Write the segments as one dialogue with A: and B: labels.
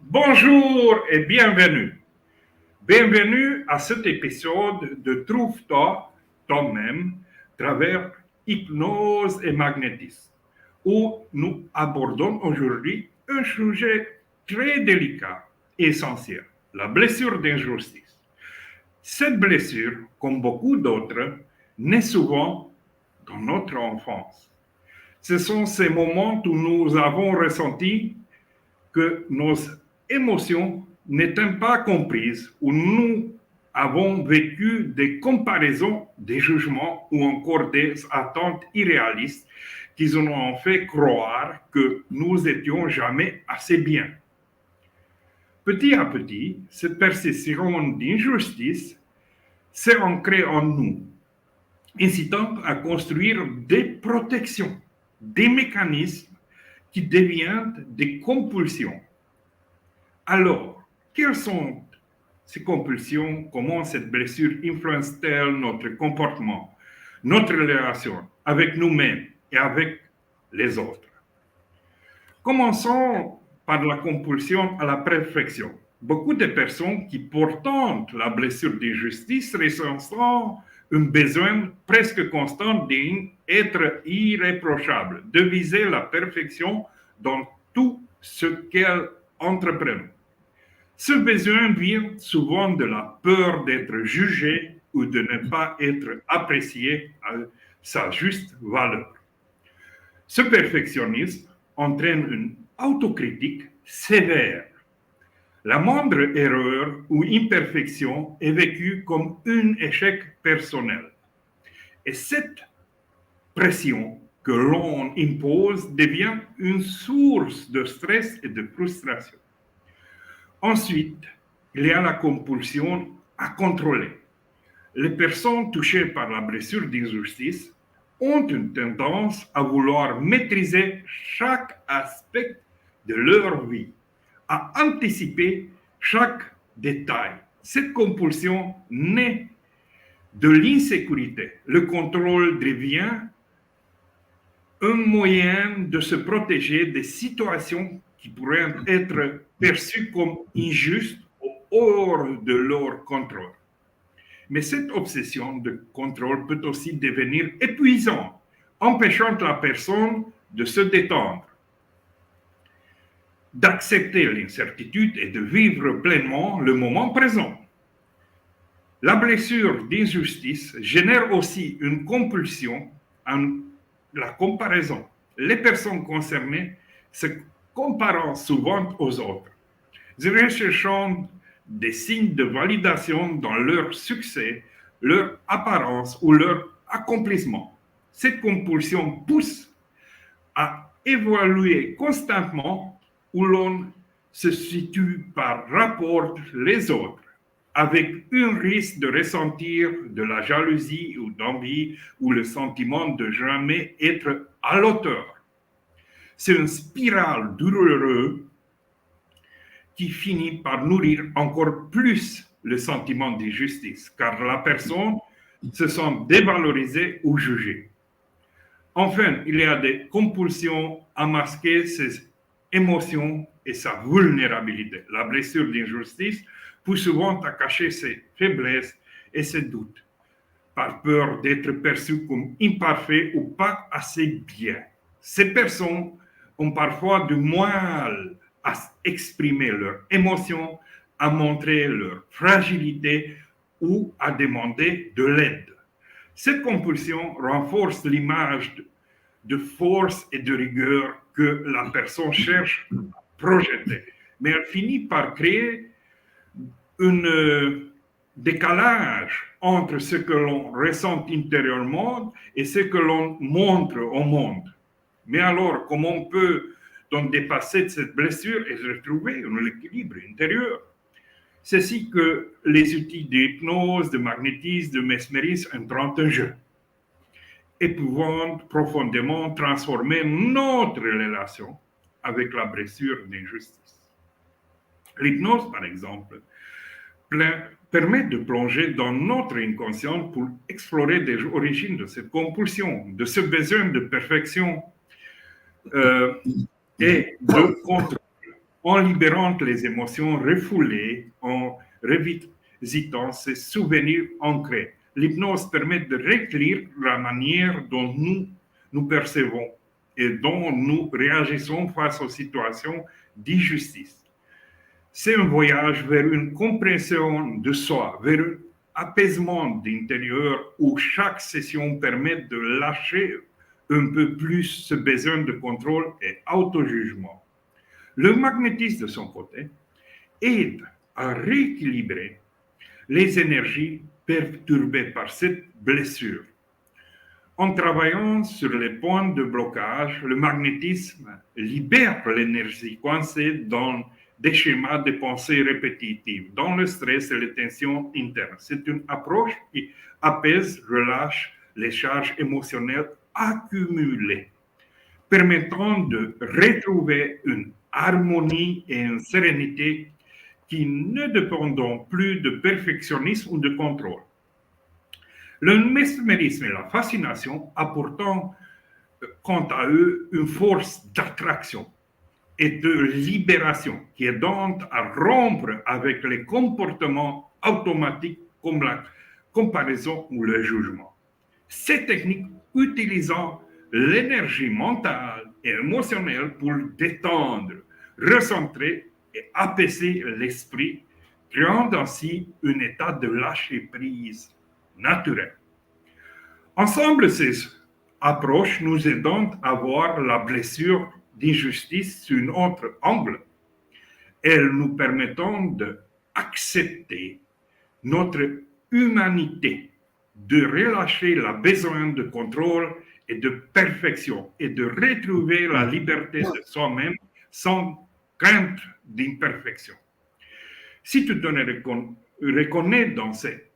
A: Bonjour et bienvenue. Bienvenue à cet épisode de Trouve-toi toi-même travers hypnose et magnétisme, où nous abordons aujourd'hui un sujet très délicat et essentiel, la blessure d'injustice. Cette blessure, comme beaucoup d'autres, naît souvent dans notre enfance. Ce sont ces moments où nous avons ressenti que nos émotions n'étaient pas comprises, où nous avons vécu des comparaisons, des jugements ou encore des attentes irréalistes qui nous ont fait croire que nous étions jamais assez bien. Petit à petit, cette perception d'injustice s'est ancrée en nous, incitant à construire des protections, des mécanismes qui deviennent des compulsions. Alors, quelles sont ces compulsions? Comment cette blessure influence-t-elle notre comportement, notre relation avec nous-mêmes et avec les autres? Commençons par la compulsion à la perfection. Beaucoup de personnes qui portent la blessure d'injustice ressentent un besoin presque constant d'être irréprochable, de viser la perfection dans tout ce qu'elles entreprennent. Ce besoin vient souvent de la peur d'être jugé ou de ne pas être apprécié à sa juste valeur. Ce perfectionnisme entraîne une autocritique sévère. La moindre erreur ou imperfection est vécue comme un échec personnel. Et cette pression que l'on impose devient une source de stress et de frustration. Ensuite, il y a la compulsion à contrôler. Les personnes touchées par la blessure d'injustice ont une tendance à vouloir maîtriser chaque aspect de leur vie, à anticiper chaque détail. Cette compulsion naît de l'insécurité. Le contrôle devient un moyen de se protéger des situations qui pourraient être perçues comme injustes ou hors de leur contrôle. Mais cette obsession de contrôle peut aussi devenir épuisante, empêchant la personne de se détendre, d'accepter l'incertitude et de vivre pleinement le moment présent. La blessure d'injustice génère aussi une compulsion à la comparaison. Les personnes concernées se comparant souvent aux autres, recherchant des signes de validation dans leur succès, leur apparence ou leur accomplissement. Cette compulsion pousse à évaluer constamment où l'on se situe par rapport aux autres, avec un risque de ressentir de la jalousie ou d'envie ou le sentiment de jamais être à l'auteur. C'est une spirale douloureuse qui finit par nourrir encore plus le sentiment d'injustice, car la personne se sent dévalorisée ou jugée. Enfin, il y a des compulsions à masquer ses émotions et sa vulnérabilité. La blessure d'injustice pousse souvent à cacher ses faiblesses et ses doutes, par peur d'être perçu comme imparfait ou pas assez bien. Ces personnes ont parfois du mal à exprimer leurs émotions, à montrer leur fragilité ou à demander de l'aide. Cette compulsion renforce l'image de force et de rigueur que la personne cherche à projeter, mais elle finit par créer un décalage entre ce que l'on ressent intérieurement et ce que l'on montre au monde. Mais alors, comment on peut donc dépasser cette blessure et retrouver un équilibre intérieur? C'est ainsi que les outils d'hypnose, de magnétisme, de mesmérisme entrent en jeu et pouvant profondément transformer notre relation avec la blessure d'injustice. L'hypnose, par exemple, permet de plonger dans notre inconscient pour explorer les origines de cette compulsion, de ce besoin de perfection. et de contrôle, en libérant les émotions refoulées, en revisitant ces souvenirs ancrés. L'hypnose permet de réécrire la manière dont nous percevons et dont nous réagissons face aux situations d'injustice. C'est un voyage vers une compréhension de soi, vers un apaisement d'intérieur où chaque session permet de lâcher un peu plus ce besoin de contrôle et auto-jugement. Le magnétisme, de son côté, aide à rééquilibrer les énergies perturbées par cette blessure. En travaillant sur les points de blocage, le magnétisme libère l'énergie coincée dans des schémas de pensée répétitifs, dans le stress et les tensions internes. C'est une approche qui apaise, relâche les charges émotionnelles accumulées, permettant de retrouver une harmonie et une sérénité qui ne dépendent plus de perfectionnisme ou de contrôle. Le mesmérisme et la fascination apportant quant à eux une force d'attraction et de libération qui aident à rompre avec les comportements automatiques comme la comparaison ou le jugement. Ces techniques utilisant l'énergie mentale et émotionnelle pour détendre, recentrer et apaiser l'esprit, créant ainsi un état de lâcher-prise naturel. Ensemble, ces approches nous aident à voir la blessure d'injustice sous un autre angle. Elles nous permettent d'accepter notre humanité, de relâcher le besoin de contrôle et de perfection et de retrouver la liberté de soi-même sans crainte d'imperfection. Si tu te reconnais dans ces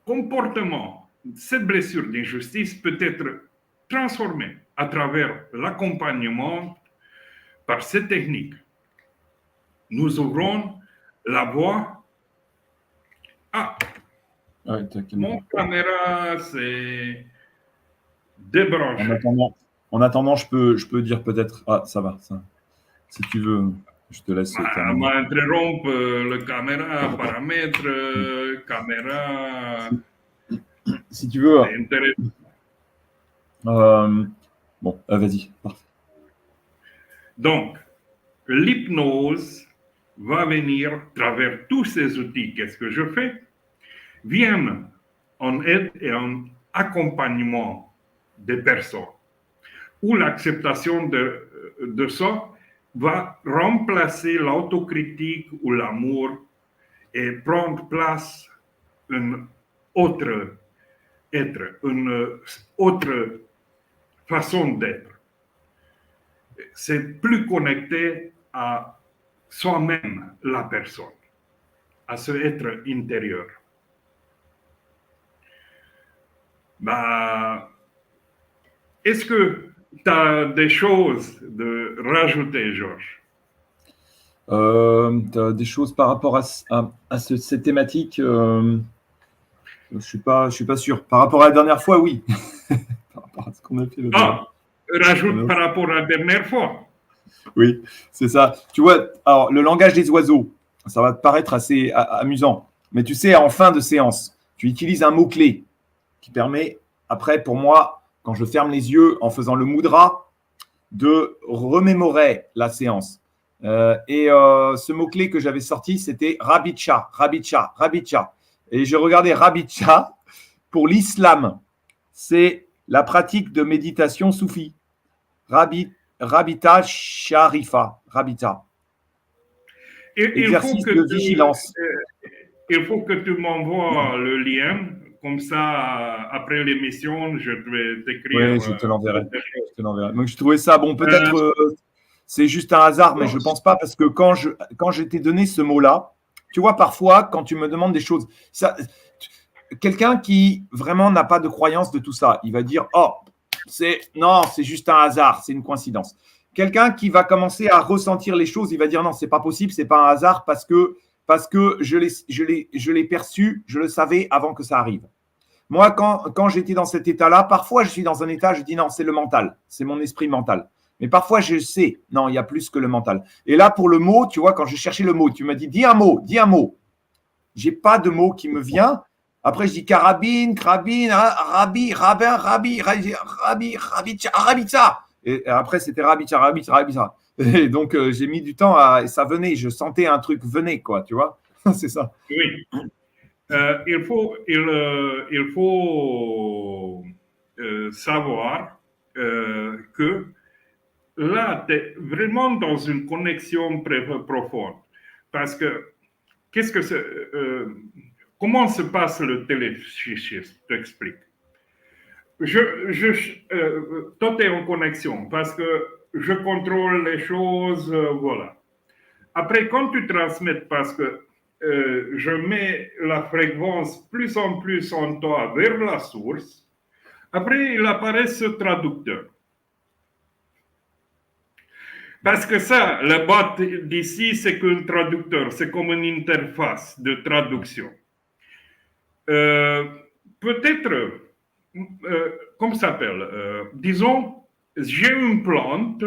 A: comportements, cette blessure d'injustice peut être transformée à travers l'accompagnement par cette technique. Nous ouvrons la voie. Ah,
B: ouais,
A: mon caméra s'est débranchée.
B: En attendant, je peux dire peut-être. Ah, ça va. Ça. Si tu veux, je te laisse.
A: M'interrompre le caméra, paramètres, caméra.
B: Si tu veux.
A: C'est intéressant.
B: Bon, vas-y.
A: Donc, l'hypnose va venir à travers tous ces outils. Qu'est-ce que je fais? Viennent en aide et en accompagnement des personnes où l'acceptation de ça va remplacer l'autocritique ou l'amour et prendre place un autre être, une autre façon d'être. C'est plus connecté à soi-même, la personne, à ce être intérieur. Est-ce que tu as des choses de rajouter, Georges?
B: Des choses par rapport à cette thématique, je suis pas sûr. Par rapport à la dernière fois, oui. Par rapport à ce qu'on a fait.
A: Rajoute par rapport à la dernière fois.
B: Oui, c'est ça. Tu vois, alors le langage des oiseaux, ça va te paraître assez amusant. Mais tu sais, en fin de séance, tu utilises un mot-clé qui permet, après, pour moi, quand je ferme les yeux en faisant le mudra, de remémorer la séance. Ce mot-clé que j'avais sorti, c'était Rabitcha, Rabitcha, Rabitcha. Et je regardais Rabitcha pour l'islam. C'est la pratique de méditation soufie. Rabita Sharifa, Rabita. Exercice de vigilance.
A: Il faut que tu m'envoies le lien. Comme ça, après l'émission, je vais t'écrire.
B: Oui, je te l'enverrai. Donc, je trouvais ça, bon, peut-être c'est juste un hasard, mais je ne pense pas, parce que quand je t'ai donné ce mot-là, tu vois, parfois, quand tu me demandes des choses, quelqu'un qui vraiment n'a pas de croyance de tout ça, il va dire, oh, c'est juste un hasard, c'est une coïncidence. Quelqu'un qui va commencer à ressentir les choses, il va dire, non, c'est pas possible, c'est pas un hasard, parce que je l'ai perçu, je le savais avant que ça arrive. Moi, quand j'étais dans cet état-là, parfois je suis dans un état, je dis non, c'est le mental, c'est mon esprit mental. Mais parfois, je sais, non, il y a plus que le mental. Et là, pour le mot, tu vois, quand je cherchais le mot, tu m'as dit, dis un mot, dis un mot. J'ai pas de mot qui me vient. Après, je dis carabine, rabi, rabbin, rabitsa. Et après, c'était rabitsa. Et donc, j'ai mis du temps ça venait, je sentais un truc venait, quoi, tu vois. C'est ça.
A: Oui. Il faut savoir que là, tu es vraiment dans une connexion profonde. Parce que, qu'est-ce que c'est comment se passe le téléchisme? Je t'explique. Toi, tu es en connexion parce que je contrôle les choses, voilà. Après, quand tu transmets, parce que je mets la fréquence plus en plus en toi vers la source, après, il apparaît ce traducteur. Parce que ça, le bot d'ici, c'est qu'un traducteur, c'est comme une interface de traduction. Peut-être, comment ça s'appelle disons, j'ai une plante,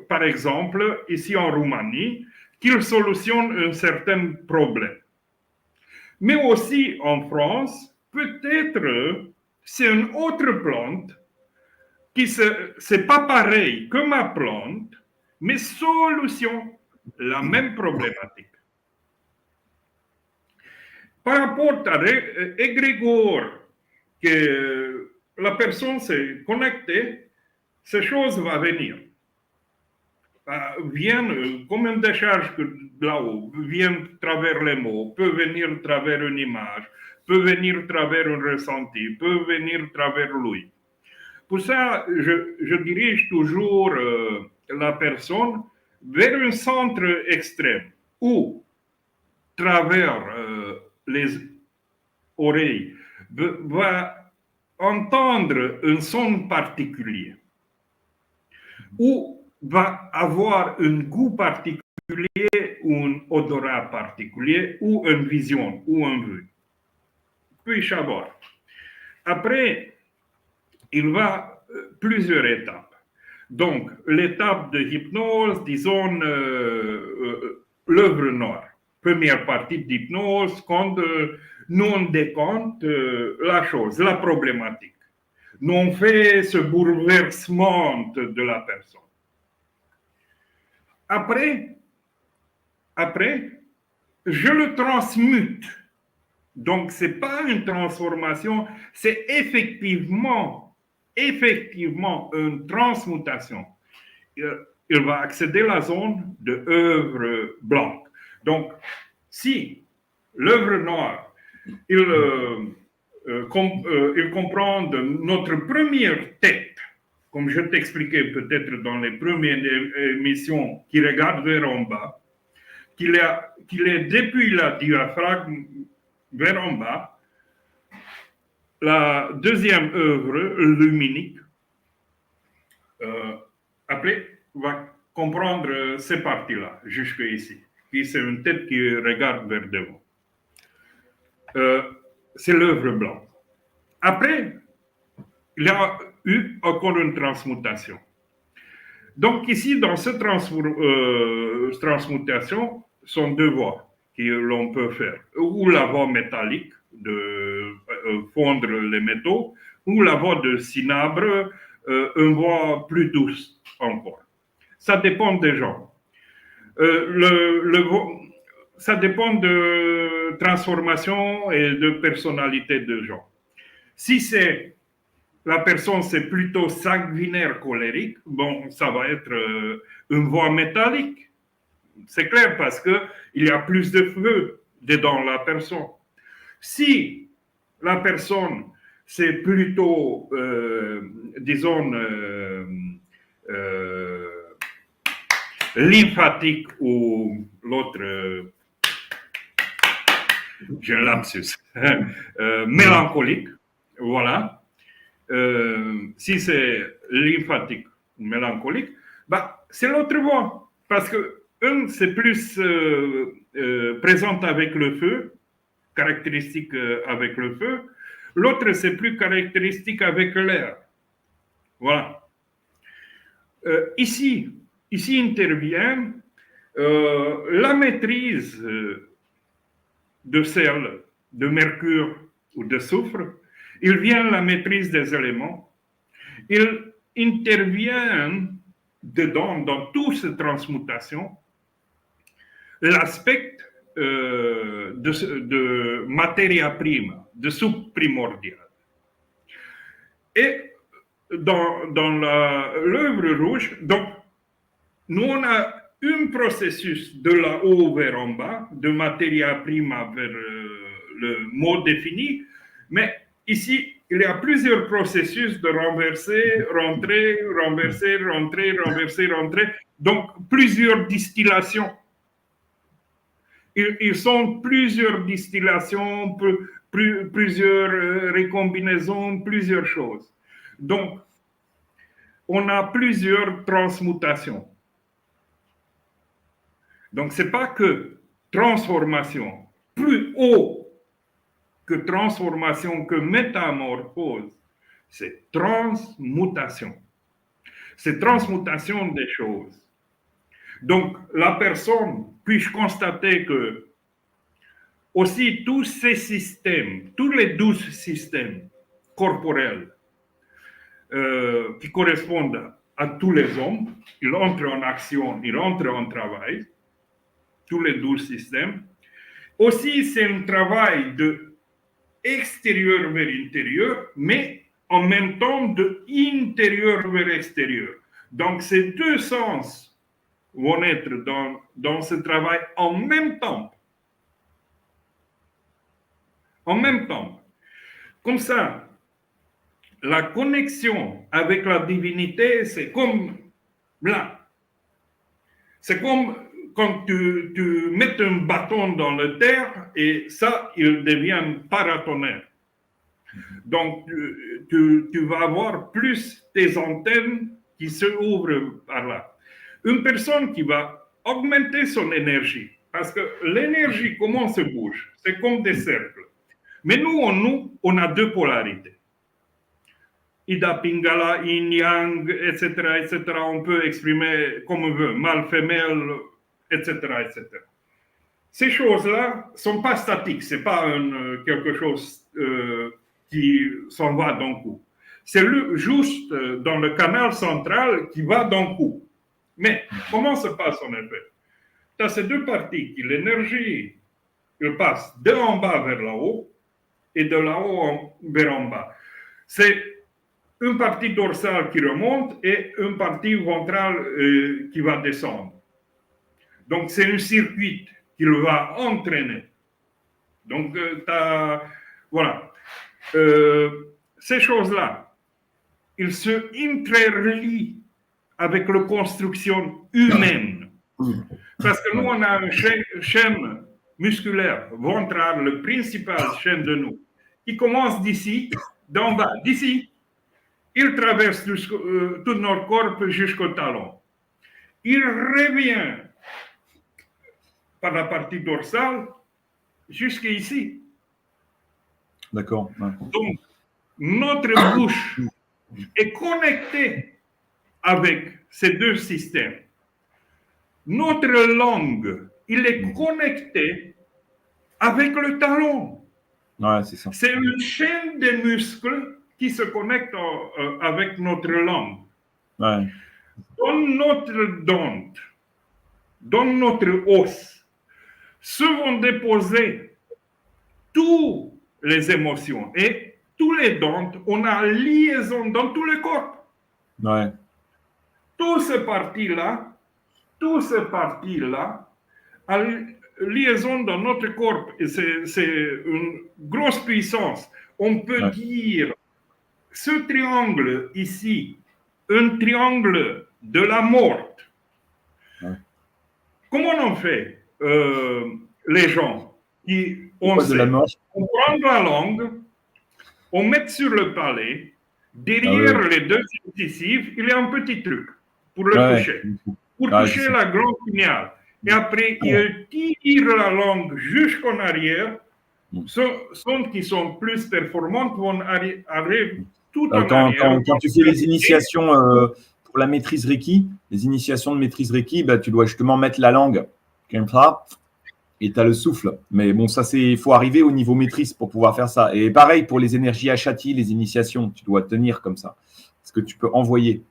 A: par exemple, ici en Roumanie, qui solutionne un certain problème. Mais aussi en France, peut-être c'est une autre plante qui c'est pas pareil que ma plante, mais solution la même problématique. Par rapport à égrégore, que la personne s'est connectée, ces choses vont venir. Viennent comme une décharge là-haut, viennent travers les mots, peut venir travers une image, peut venir travers un ressenti, peut venir travers lui. Pour ça, je dirige toujours la personne vers un centre extrême où, travers les oreilles, va entendre un son particulier ou va avoir un goût particulier ou un odorat particulier ou une vision ou un vue. Puis savoir. Après, il va plusieurs étapes. Donc, l'étape de hypnose, disons, l'œuvre noire. Première partie d'hypnose, quand nous on décompte la chose, la problématique. Nous on fait ce bouleversement de la personne. Après, je le transmute. Donc, ce n'est pas une transformation, c'est effectivement une transmutation. Il va accéder à la zone de œuvre blanche. Donc, si l'œuvre noire, il comprend notre première tête, comme je t'expliquais peut-être dans les premières émissions, qui regarde vers en bas, qu'il est depuis la diaphragme vers en bas, la deuxième œuvre luminique, après, va comprendre ces parties-là, jusqu'ici. Puis c'est une tête qui regarde vers devant. C'est l'œuvre blanche. Après, il y a eu encore une transmutation. Donc ici, dans cette transmutation, sont deux voies que l'on peut faire. Ou la voie métallique, de fondre les métaux, ou la voie de cinabre, une voie plus douce encore. Ça dépend des gens. Ça dépend de transformation et de personnalité de gens. Si c'est la personne, c'est plutôt sanguinaire colérique, bon, ça va être une voie métallique. C'est clair parce qu'il y a plus de feu dedans la personne. Si la personne, c'est plutôt, disons, lymphatique ou l'autre, j'ai un lapsus, mélancolique, voilà. Si c'est lymphatique ou mélancolique, bah, c'est l'autre voie. Parce que un, c'est plus présente avec le feu, caractéristique avec le feu. L'autre, c'est plus caractéristique avec l'air. Voilà. Ici intervient la maîtrise de sel, de mercure ou de soufre. Il vient la maîtrise des éléments. Il intervient dedans, dans toute cette transmutation, l'aspect de matière prime, de soupe primordiale. Et dans l'œuvre rouge, donc, nous, on a un processus de là-haut vers en bas, de matière prime vers le mot défini, mais ici, il y a plusieurs processus de renverser, rentrer, renverser, rentrer, renverser, rentrer, donc plusieurs distillations. Ils sont plusieurs distillations, plusieurs recombinaisons, plusieurs choses. Donc, on a plusieurs transmutations. Donc, ce n'est pas que transformation, plus haut que transformation, que métamorphose, c'est transmutation. C'est transmutation des choses. Donc, la personne puisse constater que aussi tous ces systèmes, tous les 12 systèmes corporels qui correspondent à tous les hommes, ils entrent en action, ils entrent en travail, tous les 12 systèmes. Aussi, c'est un travail de extérieur vers intérieur, mais en même temps de intérieur vers extérieur. Donc, ces deux sens vont être dans ce travail en même temps. En même temps. Comme ça, la connexion avec la divinité, c'est comme là. C'est comme quand tu mets un bâton dans la terre et ça, il devient paratonnerre. Donc, tu vas avoir plus tes antennes qui se ouvrent par là. Une personne qui va augmenter son énergie, parce que l'énergie, comment se bouge? C'est comme des cercles. Mais nous, on a deux polarités. Ida, Pingala, Yin, Yang, etc. On peut exprimer comme on veut, mâle, femelle, etc. Ces choses-là ne sont pas statiques, ce n'est pas quelque chose qui s'en va d'un coup. C'est juste dans le canal central qui va d'un coup. Mais comment se passe en effet? Tu as ces deux parties qui, l'énergie, elle passe de en bas vers là-haut et de là-haut vers en bas. C'est une partie dorsale qui remonte et une partie ventrale qui va descendre. Donc, c'est un circuit qu'il va entraîner. Donc, voilà. Ces choses-là, ils se interlient avec la construction humaine. Parce que nous, on a une chaîne musculaire ventrale, le principal chaîne de nous, qui commence d'ici, d'en bas, d'ici. Il traverse tout notre corps jusqu'au talon. Il revient par la partie dorsale jusqu'ici.
B: D'accord. Ouais.
A: Donc, notre bouche est connectée avec ces deux systèmes. Notre langue, il est connecté avec le talon.
B: Ouais, c'est ça.
A: C'est une chaîne de muscles qui se connecte avec notre langue.
B: Ouais.
A: Dans notre dent, dans notre os, se vont déposer toutes les émotions. Et tous les dents, on a liaison dans tout le corps.
B: Ouais.
A: Tout ce parti-là a liaison dans notre corps. Et c'est une grosse puissance. On peut dire, ce triangle ici, un triangle de la mort. Ouais. Comment on fait les gens qui on prend la langue, on met sur le palais, derrière les deux incisives, il y a un petit truc pour le toucher, pour toucher la glande pinéale. Et après, il tire la langue jusqu'en arrière. Ceux qui sont plus performantes vont arriver tout en arrière.
B: Quand tu fais les initiations pour la maîtrise Reiki, les initiations de maîtrise Reiki, bah, tu dois justement mettre la langue comme ça et tu as le souffle. Mais bon, ça, il faut arriver au niveau maîtrise pour pouvoir faire ça. Et pareil pour les énergies Ashati, les initiations, tu dois tenir comme ça. Parce que tu peux envoyer.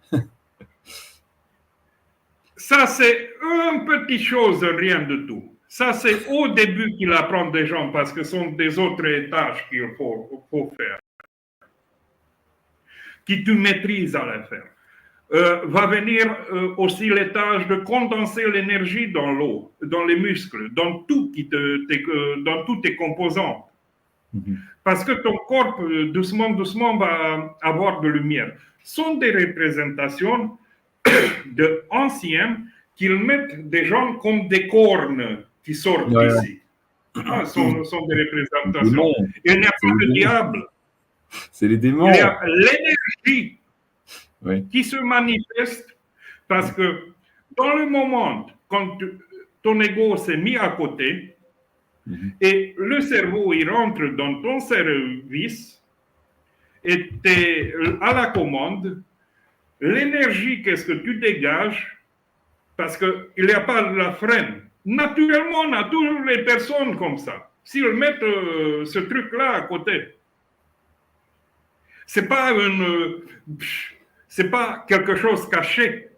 A: Ça, c'est une petite chose, rien de tout. Ça, c'est au début qu'il apprend des gens parce que ce sont des autres étages qu'il faut faire, qui tu maîtrises à les faire. Va venir aussi l'étage de condenser l'énergie dans l'eau, dans les muscles, dans tout dans tous tes composants. Parce que ton corps, doucement, doucement, va avoir de lumière. Ce sont des représentations de anciens qu'ils mettent des gens comme des cornes qui sortent d'ici. Ah, sont des représentations. Il n'y a pas de diable.
B: C'est les démons.
A: Il y a l'énergie qui se manifeste parce que dans le moment quand ton ego s'est mis à côté et le cerveau il rentre dans ton service et tu es à la commande, l'énergie qu'est-ce que tu dégages parce qu'il n'y a pas la freine. Naturellement, on a toujours les personnes comme ça. S'ils mettent ce truc-là à côté, c'est pas quelque chose caché.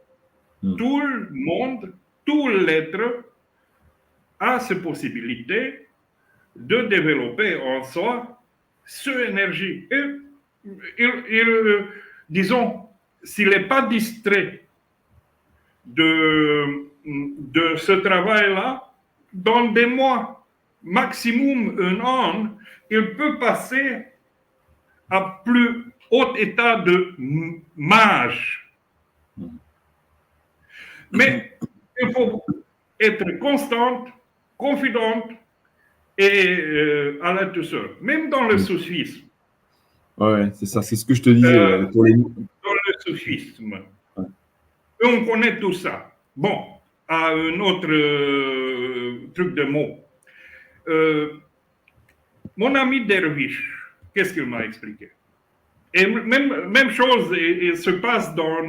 A: Tout le monde, tout l'être a cette possibilité de développer en soi cette énergie. Et disons, s'il n'est pas distrait de ce travail-là, dans des mois, maximum un an, il peut passer à plus haut état de mage. Mais il faut être constante, confidente et aller tout seul. Même dans le soufisme.
B: Ouais, c'est ça, c'est ce que je te disais.
A: Dans le soufisme. Ouais. On connaît tout ça. Bon, à un autre truc de mots. Mon ami Dervish, qu'est-ce qu'il m'a expliqué? Et même chose il se passe dans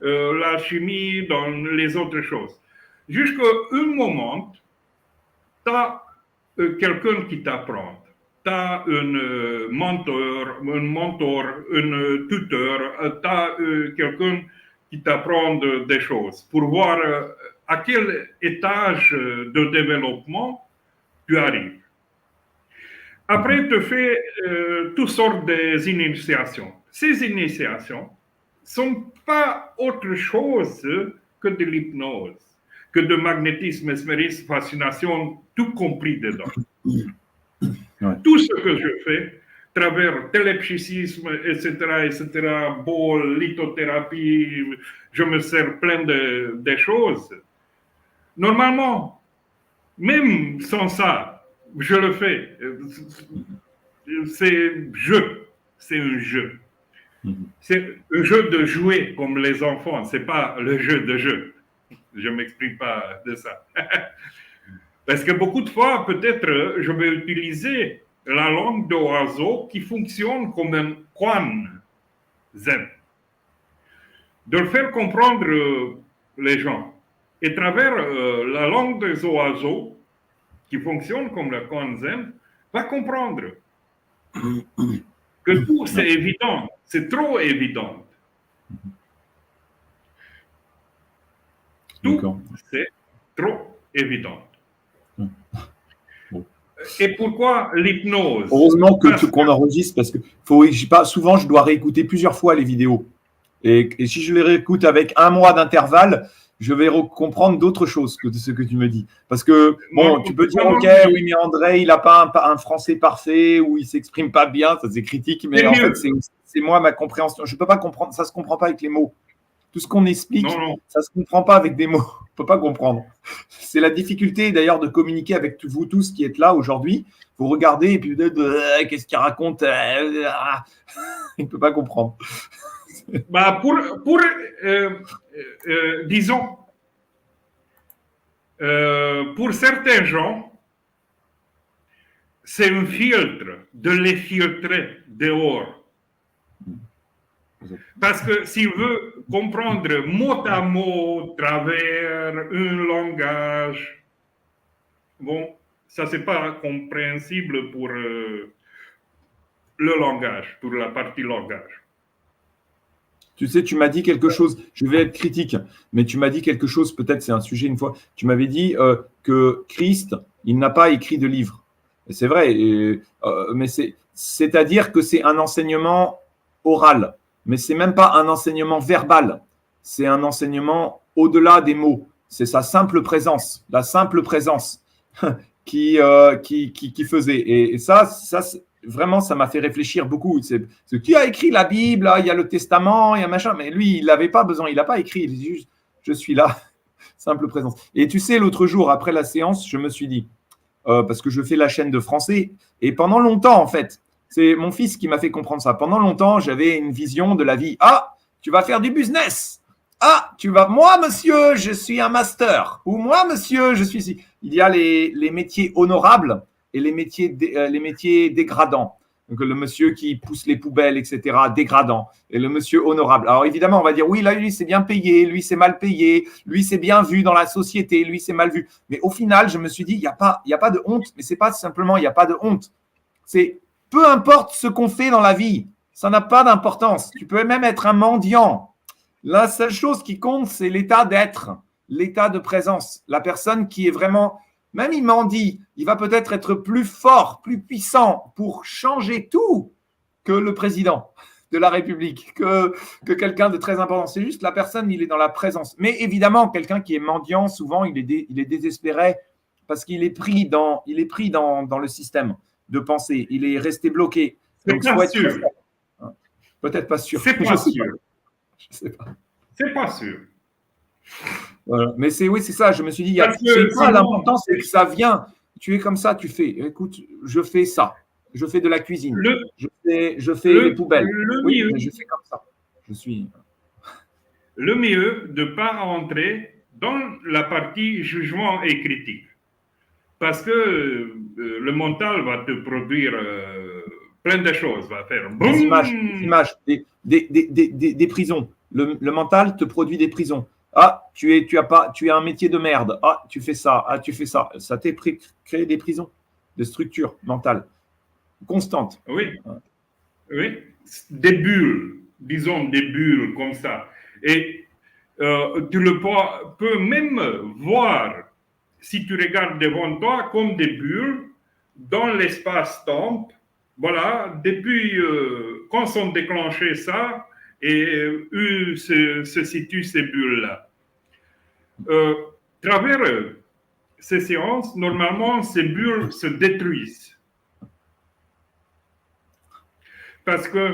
A: l'alchimie, dans les autres choses. Jusqu'à un moment, tu as quelqu'un qui t'apprend. Tu as un mentor, un tuteur, tu as quelqu'un qui t'apprend des choses pour voir à quel étage de développement tu arrives. Après, tu fais toutes sortes d'initiations. Ces initiations ne sont pas autre chose que de l'hypnose, que de magnétisme, mesmérisme, fascination, tout compris dedans. Ouais. Tout ce que je fais, à travers télépsichisme, etc., bol, lithothérapie, je me sers plein de choses. Normalement, même sans ça, je le fais. C'est un jeu. C'est un jeu de jouer comme les enfants. C'est pas le jeu de jeu. Je m'exprime pas de ça. Parce que beaucoup de fois, peut-être, je vais utiliser la langue d'oiseau qui fonctionne comme un quan zen. De le faire comprendre les gens. Et à travers la langue des oiseaux, qui fonctionne comme le quan zen, va comprendre que tout c'est évident, c'est trop évident. Tout c'est trop évident. Et pourquoi l'hypnose?
B: Heureusement qu'on enregistre parce que souvent je dois réécouter plusieurs fois les vidéos. Et si je les réécoute avec un mois d'intervalle, je vais comprendre d'autres choses que ce que tu me dis. Parce que, bon, tu peux dire, ok, oui, mais André, il n'a pas un français parfait ou il ne s'exprime pas bien, ça c'est critique, mais en fait, c'est moi, ma compréhension. Je ne peux pas comprendre, ça ne se comprend pas avec les mots. Tout ce qu'on explique, ça ne se comprend pas avec des mots. On ne peut pas comprendre. C'est la difficulté d'ailleurs de communiquer avec vous tous qui êtes là aujourd'hui. Vous regardez et puis qu'est-ce qu'il raconte? Il ne peut pas comprendre.
A: Bah disons, pour certains gens, c'est un filtre de les filtrer dehors. Parce que s'il veut comprendre mot à mot, travers un langage. Bon, ça, c'est pas compréhensible pour le langage, pour la partie langage.
B: Tu sais, tu m'as dit quelque chose, je vais être critique, mais tu m'as dit quelque chose, peut-être c'est un sujet une fois, tu m'avais dit que Christ, il n'a pas écrit de livre. Et c'est vrai, mais c'est-à-dire que c'est un enseignement oral, mais c'est même pas un enseignement verbal, c'est un enseignement au-delà des mots, c'est sa simple présence, la simple présence qui faisait. Et ça vraiment, ça m'a fait réfléchir beaucoup. C'est qui a écrit la Bible, il y a le Testament, il y a machin, mais lui, il n'avait pas besoin, il n'a pas écrit, il dit juste, je suis là, simple présence. Et tu sais, l'autre jour, après la séance, je me suis dit, parce que je fais la chaîne de français, et pendant longtemps, en fait, c'est mon fils qui m'a fait comprendre ça. Pendant longtemps, j'avais une vision de la vie. Ah, tu vas faire du business. Ah, moi, monsieur, je suis un master. Ou moi, monsieur, je suis ici. Il y a les métiers honorables et les métiers dégradants. Donc, le monsieur qui pousse les poubelles, etc., dégradant. Et le monsieur honorable. Alors, évidemment, on va dire, oui, là, lui, c'est bien payé, lui, c'est mal payé, lui, c'est bien vu dans la société, lui, c'est mal vu. Mais au final, je me suis dit, il n'y a pas de honte. Mais c'est pas simplement, il n'y a pas de honte. C'est peu importe ce qu'on fait dans la vie, ça n'a pas d'importance. Tu peux même être un mendiant. La seule chose qui compte, c'est l'état d'être, l'état de présence. La personne qui est vraiment, même il mendie, il va peut-être être plus fort, plus puissant pour changer tout que le président de la République, que quelqu'un de très important. C'est juste la personne, il est dans la présence. Mais évidemment, quelqu'un qui est mendiant, souvent, il est désespéré parce qu'il est pris dans le système de pensée. Il est resté bloqué.
A: C'est pas sûr.
B: Peut-être pas sûr.
A: C'est pas sûr.
B: Je sais pas.
A: C'est pas sûr.
B: Voilà. Mais c'est ça. Je me suis dit, l'important, c'est que ça vient. Tu es comme ça, tu fais. Écoute, je fais ça. Je fais de la cuisine. Je fais les poubelles. Oui, mais je fais comme ça.
A: Le mieux de ne pas entrer dans la partie jugement et critique. Parce que le mental va te produire plein de choses. Va faire
B: des images, des prisons. Le mental te produit des prisons. Ah, tu as un métier de merde. Ah, tu fais ça. Ah, tu fais ça. Ça t'a créé des prisons, des structures mentales constantes.
A: Oui. Oui. Des bulles, disons des bulles comme ça. Et tu peux même voir, si tu regardes devant toi, comme des bulles dans l'espace-temps. Voilà, depuis quand sont déclenchées ça, et où se situent ces bulles-là. Travers ces séances, normalement, ces bulles se détruisent. Parce que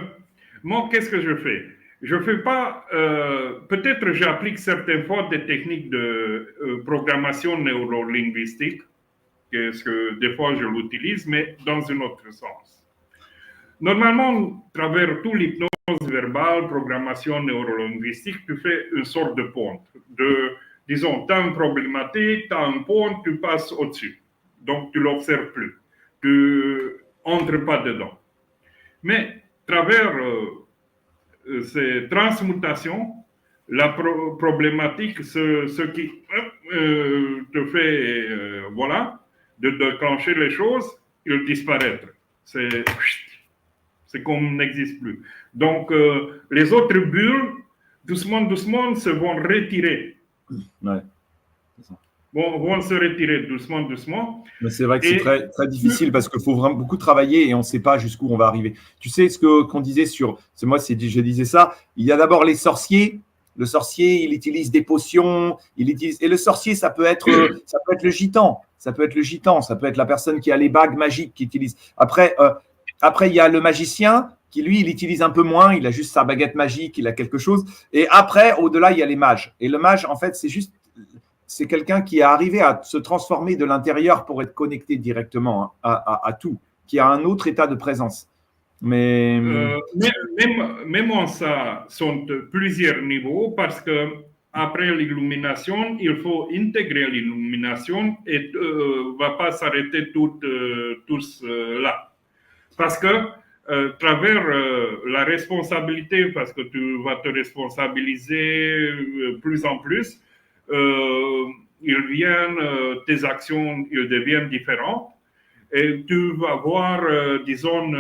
A: moi, qu'est-ce que je fais? Je ne fais pas, peut-être j'applique certaines fois des techniques de programmation neurolinguistique, parce que des fois je l'utilise, mais dans un autre sens. Normalement, à travers tout l'hypnose verbale, programmation neurolinguistique, tu fais une sorte de pont. Disons, tu as une problématique, tu as un pont, tu passes au-dessus. Donc, tu ne l'observes plus. Tu n'entres pas dedans. Mais, à travers ces transmutations, la problématique, ce qui te fait, voilà, de déclencher les choses, il disparaît. C'est comme n'existe plus. Donc, les autres bulles, doucement, se vont retirer.
B: Ouais.
A: Vont se retirer doucement.
B: Mais c'est vrai que c'est très, très difficile parce qu'il faut vraiment beaucoup travailler et on ne sait pas jusqu'où on va arriver. Tu sais qu'on disait je disais ça. Il y a d'abord les sorciers. Le sorcier, il utilise des potions. Et le sorcier, ça peut être le gitan. Ça peut être la personne qui a les bagues magiques qui utilise. Après, il y a le magicien qui, lui, il utilise un peu moins. Il a juste sa baguette magique, il a quelque chose. Et après, au-delà, il y a les mages. Et le mage, en fait, c'est quelqu'un qui est arrivé à se transformer de l'intérieur pour être connecté directement à tout, qui a un autre état de présence. Mais
A: même en ça, sont plusieurs niveaux parce que après l'illumination, il faut intégrer l'illumination et va pas s'arrêter tous là. Parce que travers la responsabilité, parce que tu vas te responsabiliser plus en plus, ils viennent, tes actions, ils deviennent différentes. Et tu vas avoir, disons,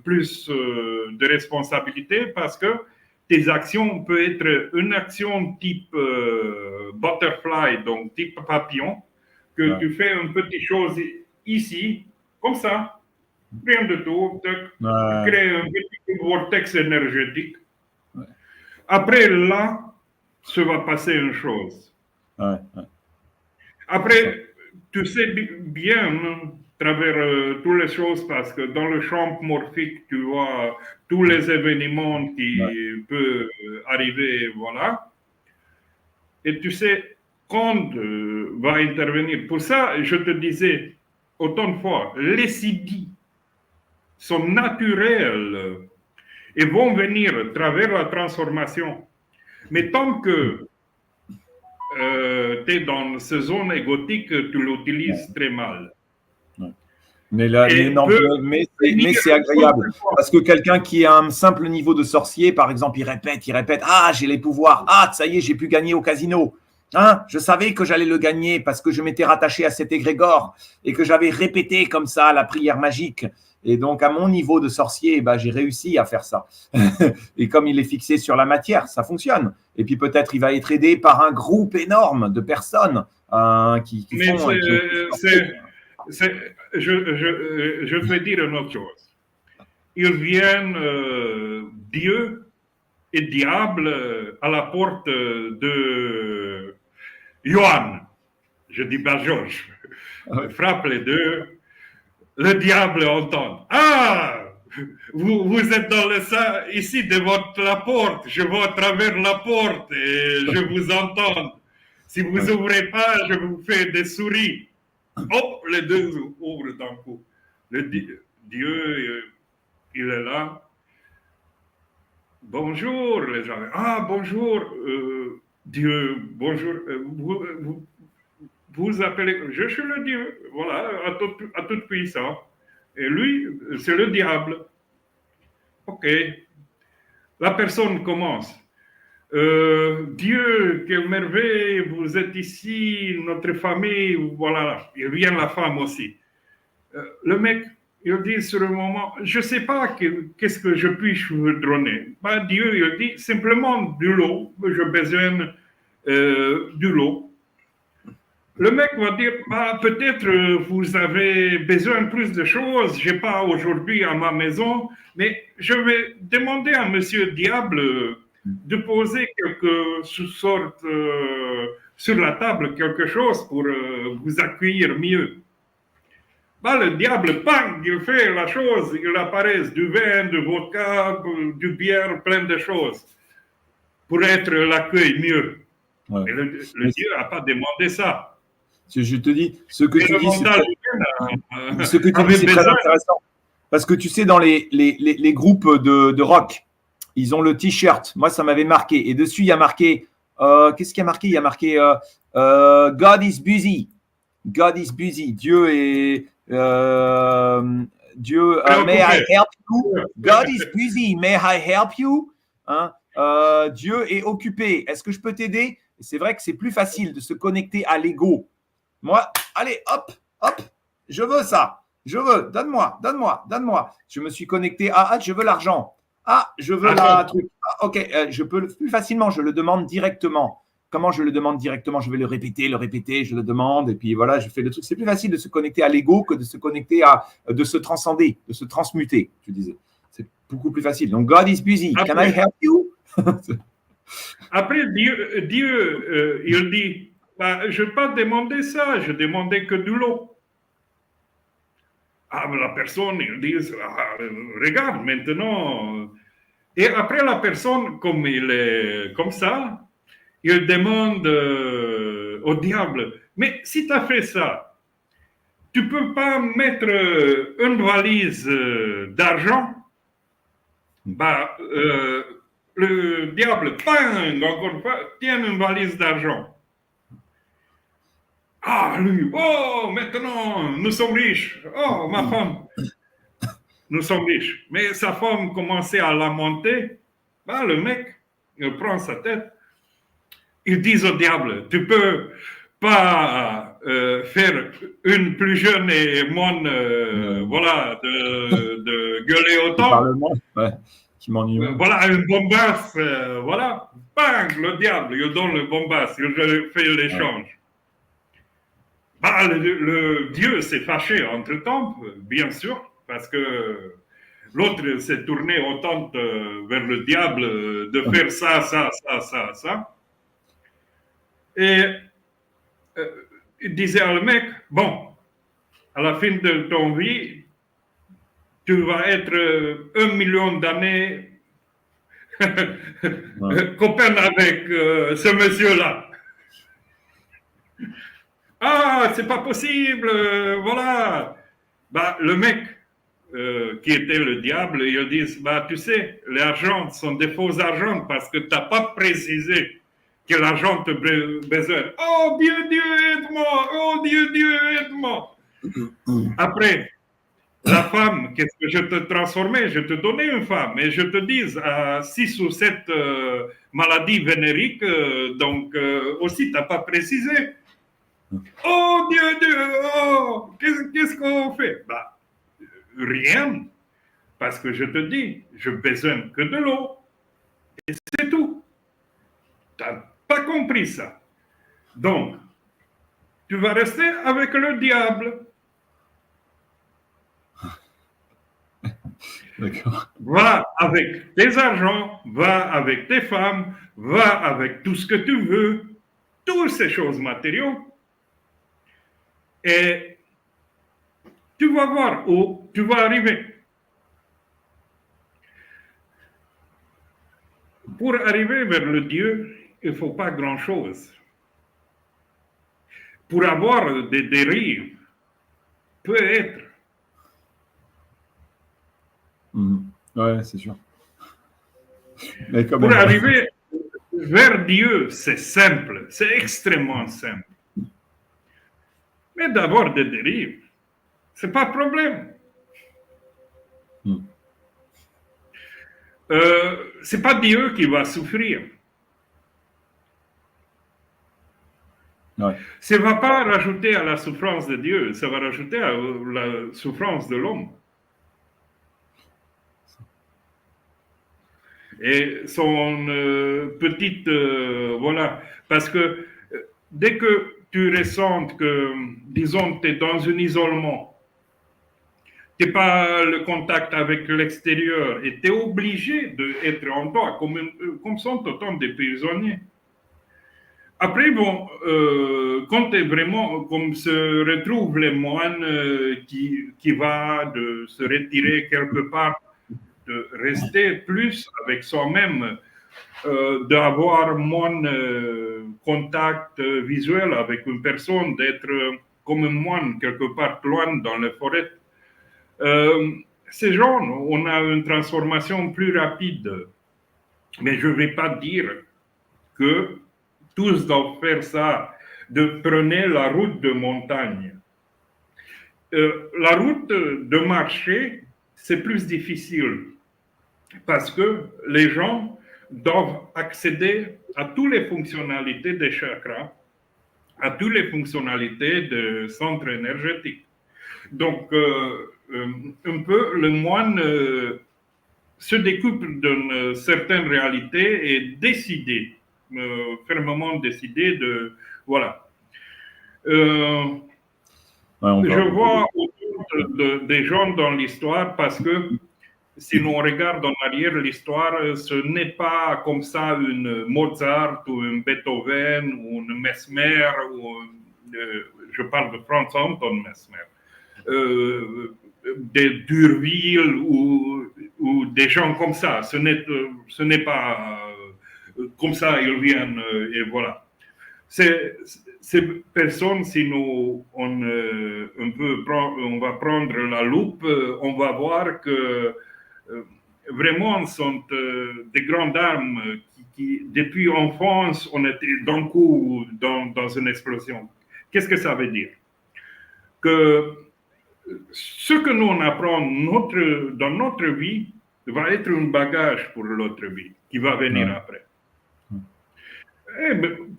A: plus de responsabilité parce que tes actions peuvent être une action type butterfly, donc type papillon, que tu fais une petite chose ici, comme ça, rien de tout, tu crées un petit vortex énergétique. Après, là, ça va passer une chose. Après, tu sais bien, à travers toutes les choses, parce que dans le champ morphique, tu vois tous les événements qui peuvent arriver, voilà. Et tu sais quand va intervenir. Pour ça, je te disais autant de fois, les CD sont naturels et vont venir à travers la transformation. Mais tant que tu es dans cette zone égotique, tu l'utilises très mal.
B: Mais c'est agréable. Parce que quelqu'un qui a un simple niveau de sorcier, par exemple, il répète, ah, j'ai les pouvoirs, ah, ça y est, j'ai pu gagner au casino. Hein, je savais que j'allais le gagner parce que je m'étais rattaché à cet égrégore et que j'avais répété comme ça la prière magique. Et donc, à mon niveau de sorcier, j'ai réussi à faire ça. Et comme il est fixé sur la matière, ça fonctionne. Et puis peut-être il va être aidé par un groupe énorme de personnes qui font…
A: Je vais dire une autre chose. Ils viennent, Dieu et diable, à la porte de Johann. Je dis pas Georges. Frappe les deux. Le diable entend. Ah, vous êtes dans le ici devant la porte. Je vois à travers la porte et je vous entends. Si vous n'ouvrez pas, je vous fais des souris. Oh, les deux ouvrent d'un coup. Dieu, il est là. Bonjour, les gens. Ah, bonjour, Dieu. Bonjour. Vous appelez. Je suis le Dieu. Voilà, à toute puissance. Et lui, c'est le diable. OK. La personne commence. Dieu, quelle merveille, vous êtes ici, notre famille, voilà, il vient la femme aussi. Le mec, il dit sur le moment, je ne sais pas qu'est-ce que je puis vous donner. Dieu, il dit simplement de l'eau, j'ai besoin de l'eau. Le mec va dire, peut-être vous avez besoin de plus de choses, je n'ai pas aujourd'hui à ma maison, mais je vais demander à Monsieur Diable de poser quelque sorte sur la table quelque chose pour vous accueillir mieux. Le diable, bang, il fait la chose, il apparaît du vin, du vodka, du bière, plein de choses pour être l'accueil mieux. Ouais. Et le Dieu n'a pas demandé ça.
B: Je te dis, ce que tu dis, c'est très intéressant. Parce que tu sais, dans les groupes de rock, ils ont le t-shirt. Moi, ça m'avait marqué. Et dessus, il y a marqué, qu'est-ce qu'il y a marqué? Il y a marqué God is busy. God is busy. Dieu est… may I help you? God is busy. May I help you? Hein? Dieu est occupé. Est-ce que je peux t'aider? C'est vrai que c'est plus facile de se connecter à l'ego. Moi, allez, hop, je veux ça. Je veux, donne-moi. Je me suis connecté à, je veux l'argent. Ah, je veux la truc. Ah, ok, je peux plus facilement, je le demande directement. Comment je le demande directement? Je vais le répéter, je le demande, et puis voilà, je fais le truc. C'est plus facile de se connecter à l'ego que de se connecter de se transcender, de se transmuter, je disais. C'est beaucoup plus facile. Donc, God is busy. Can I help you?
A: Après, Dieu il dit, je n'ai pas demandé ça, je demandais que de l'eau. La personne, il dit, regarde maintenant. Et après, la personne, comme il est comme ça, il demande au diable, mais si tu as fait ça, tu ne peux pas mettre une valise d'argent? Le diable, bang, encore une fois, tient une valise d'argent. Lui, oh, maintenant, nous sommes riches. Oh, ma femme. nous sommes riches. Mais sa femme commençait à lamenter. Ben, le mec, il prend sa tête. Ils disent au diable, tu peux pas faire une plus jeune et moine, voilà, de gueuler
B: Le
A: autant.
B: Parlement, ouais, qui m'ennuie.
A: Voilà, une bombasse, voilà. Bang, le diable, il donne le bombasse, il fait l'échange. Bah, le Dieu s'est fâché entre-temps, bien sûr, parce que l'autre s'est tourné autant vers le diable de faire ça, ça, ça, ça, ça. Et il disait au mec, bon, à la fin de ton vie, tu vas être 1 million d'années copain avec ce monsieur-là. Ah, c'est pas possible, voilà. Bah, le mec qui était le diable, il dit, bah, tu sais, les argents sont des faux argents parce que tu n'as pas précisé que l'argent te besoin. Oh Dieu, Dieu, aide-moi! Oh Dieu, Dieu, aide-moi! Après, la femme, qu'est-ce que je te transformais? Je te donnais une femme et je te dis à 6 ou 7 maladies vénériques, donc aussi, tu n'as pas précisé. Oh Dieu, Dieu, oh, qu'est-ce qu'on fait? Bah, rien, parce que je te dis, je besoin que de l'eau, et c'est tout. Tu n'as pas compris ça. Donc, tu vas rester avec le diable.
B: D'accord.
A: Va avec tes argents, va avec tes femmes, va avec tout ce que tu veux, toutes ces choses matérielles, et tu vas voir où tu vas arriver. Pour arriver vers le Dieu, il ne faut pas grand-chose. Pour avoir des dérives, peut-être.
B: Ouais, c'est sûr. Mais quand
A: Pour
B: même.
A: arriver vers Dieu, c'est simple, c'est extrêmement simple. Mais d'avoir des dérives, ce n'est pas un problème. Ce n'est pas Dieu qui va souffrir.
B: Ouais.
A: Ça ne va pas rajouter à la souffrance de Dieu, ça va rajouter à la souffrance de l'homme. Et son petite... voilà, parce que dès que tu ressens que, disons, tu es dans un isolement, tu n'as pas le contact avec l'extérieur et tu es obligé d'être en toi, comme sont autant des prisonniers. Après, bon, quand tu es vraiment, comme se retrouvent les moines qui va de se retirer quelque part, de rester plus avec soi-même, d'avoir moins contact visuel avec une personne, d'être comme un moine quelque part loin dans les forêts. Ces gens, on a une transformation plus rapide. Mais je ne vais pas dire que tous doivent faire ça, de prenez la route de montagne. La route de marché, c'est plus difficile parce que les gens doivent accéder à toutes les fonctionnalités des chakras, à toutes les fonctionnalités de centre énergétique. Donc, un peu, le moine se découpe d'une certaine réalité et décider, fermement décider de... Voilà. Je vois autour des gens dans l'histoire parce que si l'on regarde en arrière l'histoire, ce n'est pas comme ça une Mozart ou une Beethoven ou une Mesmer, ou je parle de Franz Anton Mesmer, des Durville ou des gens comme ça. Ce n'est pas comme ça, ils viennent et voilà. Ces personnes, si nous, on va prendre la loupe, on va voir que vraiment sont des grandes âmes qui, depuis enfance, on était d'un coup dans une explosion. Qu'est-ce que ça veut dire? Que ce que nous on apprend dans notre vie va être un bagage pour l'autre vie qui va venir après.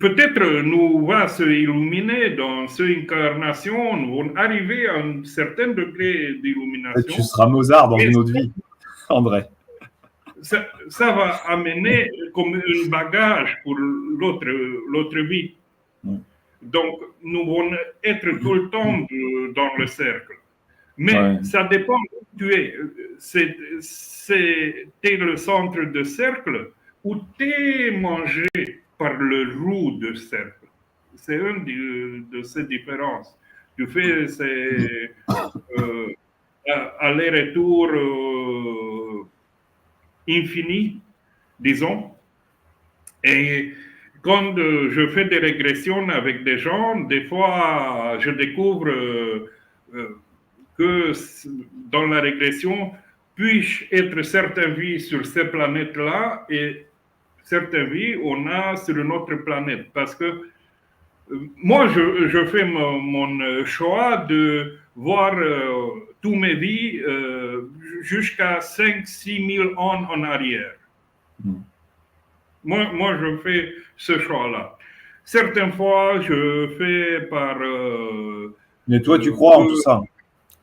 A: Peut-être nous va se illuminer dans cette incarnation, nous allons arriver à un certain degré d'illumination.
B: Tu seras Mozart dans une autre vie, André.
A: Ça va amener comme un bagage pour l'autre vie. Donc, nous allons être tout le temps dans le cercle. Mais ça dépend où tu es. T'es le centre de cercle ou t'es mangé par le roue de cercle. C'est une de ces différences. Tu fais ces aller-retour infini, disons. Et quand je fais des régressions avec des gens, des fois, je découvre que dans la régression, puis-je être certaines vies sur ces planètes-là et certaines vies, on a sur une autre planète. Parce que moi, je fais mon choix de voir toutes mes vies jusqu'à 5-6 000 ans en arrière. Moi, je fais ce choix-là. Certaines fois, je fais par...
B: Mais toi, tu crois en tout ça?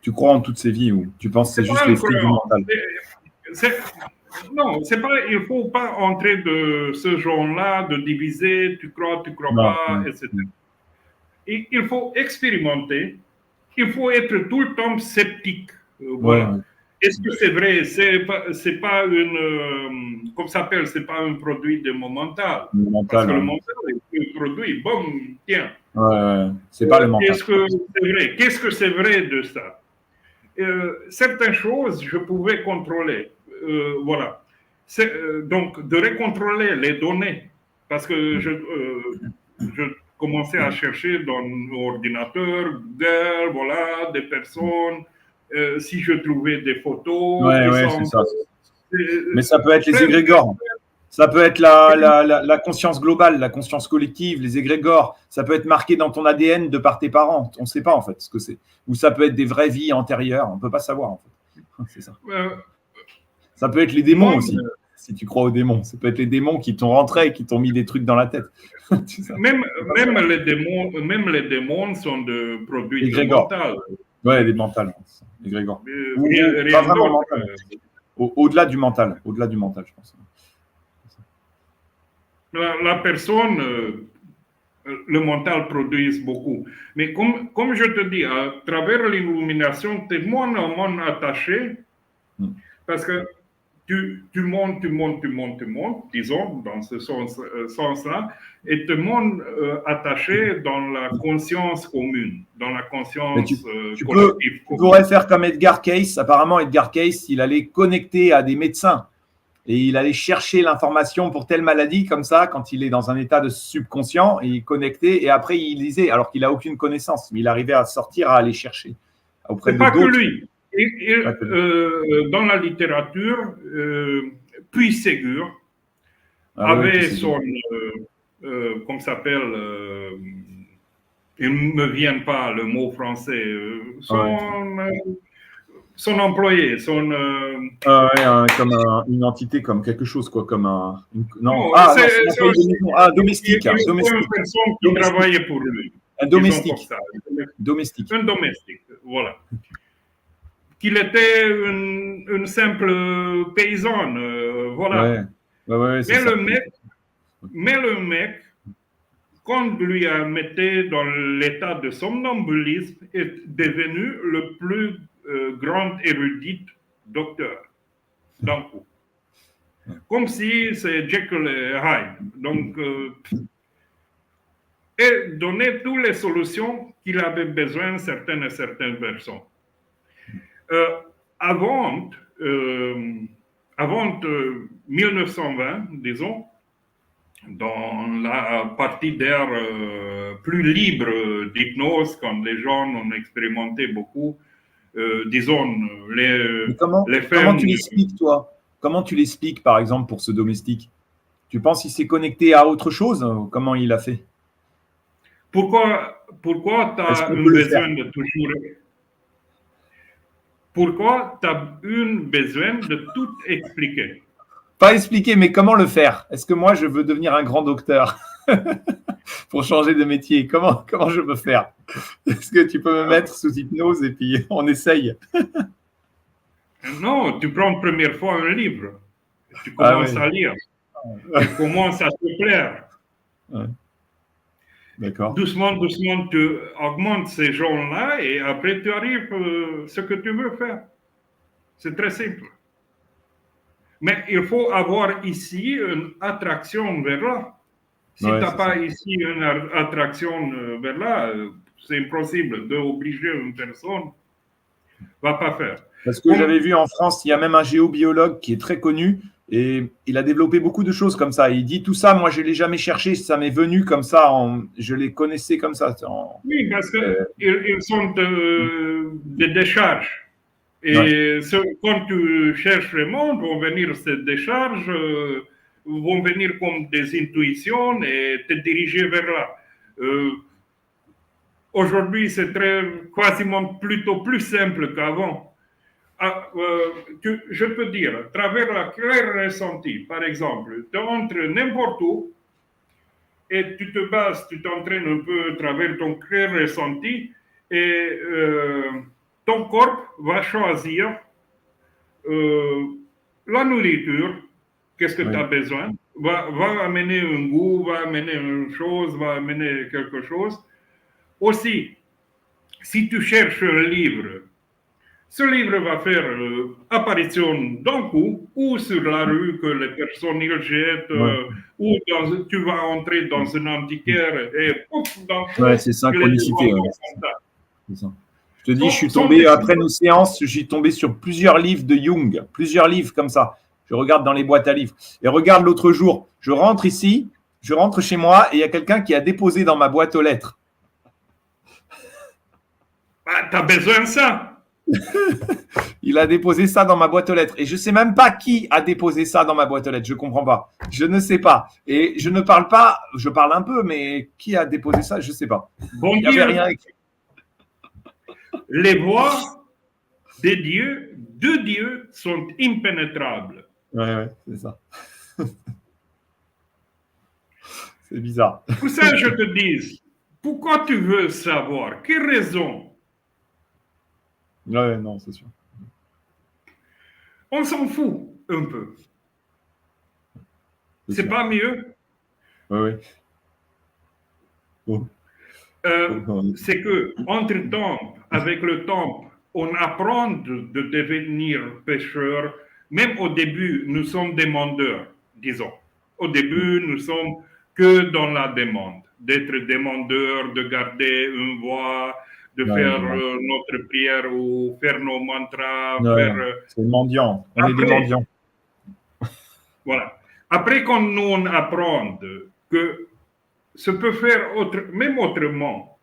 B: Tu crois en toutes ces vies ou tu penses que c'est juste l'esprit du mental?
A: Non, c'est pas, il ne faut pas entrer de ce genre-là, de diviser, tu crois pas, etc. Et il faut expérimenter, il faut être tout le temps sceptique. Voilà. Est-ce que c'est vrai? C'est pas une, comme ça s'appelle, c'est pas un produit de mon mental. Parce que le mental est un produit. Bon, tiens.
B: C'est pas le mental.
A: Qu'est-ce que c'est vrai? Qu'est-ce que c'est vrai de ça? Certaines choses, je pouvais contrôler. Voilà. Donc, de recontrôler les données, parce que je commençais à chercher dans l'ordinateur, Google, voilà, des personnes, si je trouvais des photos.
B: C'est ça. Mais ça peut être les égrégores. Ça peut être la conscience globale, la conscience collective, les égrégores. Ça peut être marqué dans ton ADN de par tes parents. On ne sait pas en fait ce que c'est. Ou ça peut être des vraies vies antérieures. On ne peut pas savoir en fait. C'est ça. Ça peut être les démons aussi, si tu crois aux démons. Ça peut être les démons qui t'ont rentré et qui t'ont mis des trucs dans la tête.
A: même les démons sont des produits de mental.
B: Ouais, des mentales. Égrégores. Pas vraiment mental. Au-delà du mental. Au-delà du mental, je pense.
A: La personne, le mental produit beaucoup. Mais comme je te dis, à travers l'illumination, tu es moins attaché parce que tu montes, disons, dans ce sens-là, et tu montes attaché dans la conscience commune, dans la conscience
B: tu
A: collective.
B: Tu pourrais faire comme Edgar Cayce. Apparemment, Edgar Cayce, il allait connecter à des médecins. Et il allait chercher l'information pour telle maladie, comme ça, quand il est dans un état de subconscient, et il connectait, et après il lisait, alors qu'il n'a aucune connaissance, mais il arrivait à sortir, à aller chercher auprès de d'autres.
A: Pas que lui. Dans la littérature, Puy Ségur avait son, comment ça s'appelle, il ne me vient pas le mot français, son employé, son...
B: comme une entité, comme quelque chose, quoi, comme un... domestique.
A: Une personne qui travaillait pour lui.
B: Un domestique.
A: Un domestique, voilà. Qu'il était une simple paysanne, voilà. Mais le mec, quand lui a mis dans l'état de somnambulisme, est devenu le plus grand érudit docteur d'un coup. Comme si c'est Jekyll et Hyde. Donc, et donner toutes les solutions qu'il avait besoin certaines personnes. Avant 1920, disons, dans la partie d'air plus libre d'hypnose, quand les gens ont expérimenté beaucoup, disons, les femmes...
B: Comment tu l'expliques, toi? Comment tu l'expliques, par exemple, pour ce domestique? Tu penses qu'il s'est connecté à autre chose? Comment il a fait?
A: Pourquoi tu as besoin de toujours... Pourquoi tu as besoin de tout expliquer?
B: Pas expliquer, mais comment le faire? Est-ce que moi, je veux devenir un grand docteur pour changer de métier? Comment je peux faire? Est-ce que tu peux me mettre sous hypnose et puis on essaye?
A: Non, tu prends première fois un livre, tu commences à lire, tu commences à te plaire.
B: Ouais. D'accord.
A: Doucement, doucement, tu augmentes ces gens-là et après tu arrives à ce que tu veux faire. C'est très simple. Mais il faut avoir ici une attraction vers là. Si tu n'as pas ici une attraction vers là, c'est impossible d'obliger une personne. Va pas faire.
B: Parce que j'avais vu en France, il y a même un géobiologue qui est très connu et il a développé beaucoup de choses comme ça. Il dit tout ça, moi je ne l'ai jamais cherché, ça m'est venu comme ça, je les connaissais comme ça.
A: Oui, parce qu'ils sont des décharges. Et quand tu cherches vraiment, vont venir ces décharges, vont venir comme des intuitions et te diriger vers là. Aujourd'hui, c'est quasiment plutôt plus simple qu'avant. Je peux dire, à travers la claire ressentie, par exemple, tu entres n'importe où et tu te bases, tu t'entraînes un peu à travers ton clair ressenti et ton corps va choisir la nourriture, qu'est-ce que tu as besoin, va amener un goût, va amener une chose, va amener quelque chose. Aussi, si tu cherches un livre, ce livre va faire apparition d'un coup, ou sur la rue que les personnes y jettent, ou tu vas entrer dans un antiquaire et pouf,
B: c'est synchronicité. C'est ça. Je te dis, je suis tombé, après nos séances, je suis tombé sur plusieurs livres de Jung, plusieurs livres comme ça. Je regarde dans les boîtes à livres. Et regarde l'autre jour, je rentre ici, je rentre chez moi et il y a quelqu'un qui a déposé dans ma boîte aux lettres.
A: Tu as besoin de ça.
B: Il a déposé ça dans ma boîte aux lettres. Et je ne sais même pas qui a déposé ça dans ma boîte aux lettres. Je ne comprends pas. Je ne sais pas. Et je ne parle pas, je parle un peu, mais qui a déposé ça, je ne sais pas.
A: Bon,
B: il n'y avait rien écrit.
A: Les voies de Dieu sont impénétrables.
B: Ouais, c'est ça. C'est bizarre.
A: Pour ça, je te dis, pourquoi tu veux savoir? Quelle raison?
B: Ouais, non, c'est sûr.
A: On s'en fout un peu. C'est pas mieux?
B: Oui.
A: Oh. C'est que, entre-temps, avec le temps, on apprend de devenir pêcheur. Même au début, nous sommes demandeurs, disons. Au début, nous sommes que dans la demande, d'être demandeurs, de garder une voix, de faire notre prière ou faire nos mantras.
B: C'est mendiant. On est des mendiants.
A: Voilà. Après, quand nous apprenons que ça peut faire même autrement,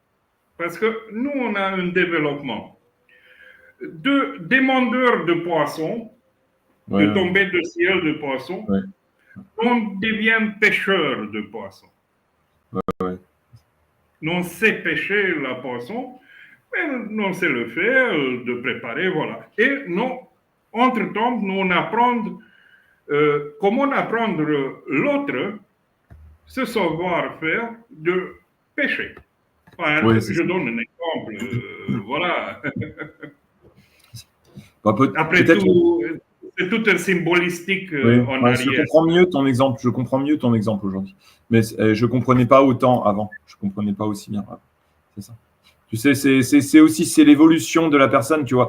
A: parce que nous, on a un développement de demandeurs de poissons, de tomber du ciel de poissons, on devient pêcheur de poissons. Nous, on sait pêcher le poisson, mais on sait le faire, de préparer, voilà. Et nous, entre-temps, nous apprenons comment apprendre l'autre ce savoir-faire de pêcher. Je donne un exemple. Voilà. Après tout, c'est tout un symbolistique en arrière.
B: Je comprends mieux ton exemple. Je comprends mieux ton exemple aujourd'hui. Mais je ne comprenais pas autant avant. Je ne comprenais pas aussi bien avant. C'est ça. Tu sais, c'est l'évolution de la personne, tu vois.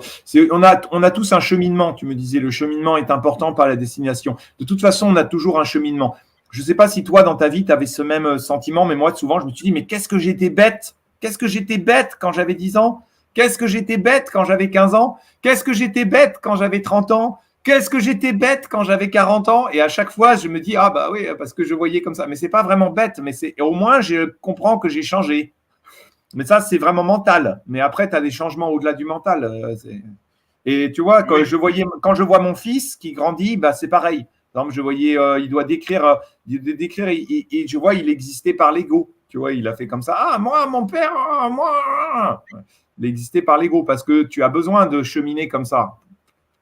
B: On a tous un cheminement. Tu me disais, le cheminement est important, pas la destination. De toute façon, on a toujours un cheminement. Je ne sais pas si toi, dans ta vie, tu avais ce même sentiment, mais moi, souvent, je me suis dit, mais qu'est-ce que j'étais bête? Qu'est-ce que j'étais bête quand j'avais 10 ans? Qu'est-ce que j'étais bête quand j'avais 15 ans? Qu'est-ce que j'étais bête quand j'avais 30 ans? Qu'est-ce que j'étais bête quand j'avais 40 ans? Et à chaque fois, je me dis, ah bah oui, parce que je voyais comme ça. Mais ce n'est pas vraiment bête, mais au moins, je comprends que j'ai changé. Mais ça, c'est vraiment mental. Mais après, tu as des changements au-delà du mental. Et tu vois, quand je vois mon fils qui grandit, bah, c'est pareil. Par exemple, je voyais, il doit décrire et je vois, il existait par l'ego. Tu vois, il a fait comme ça. Ah, moi, mon père, moi. l'exister par l'ego, parce que tu as besoin de cheminer comme ça,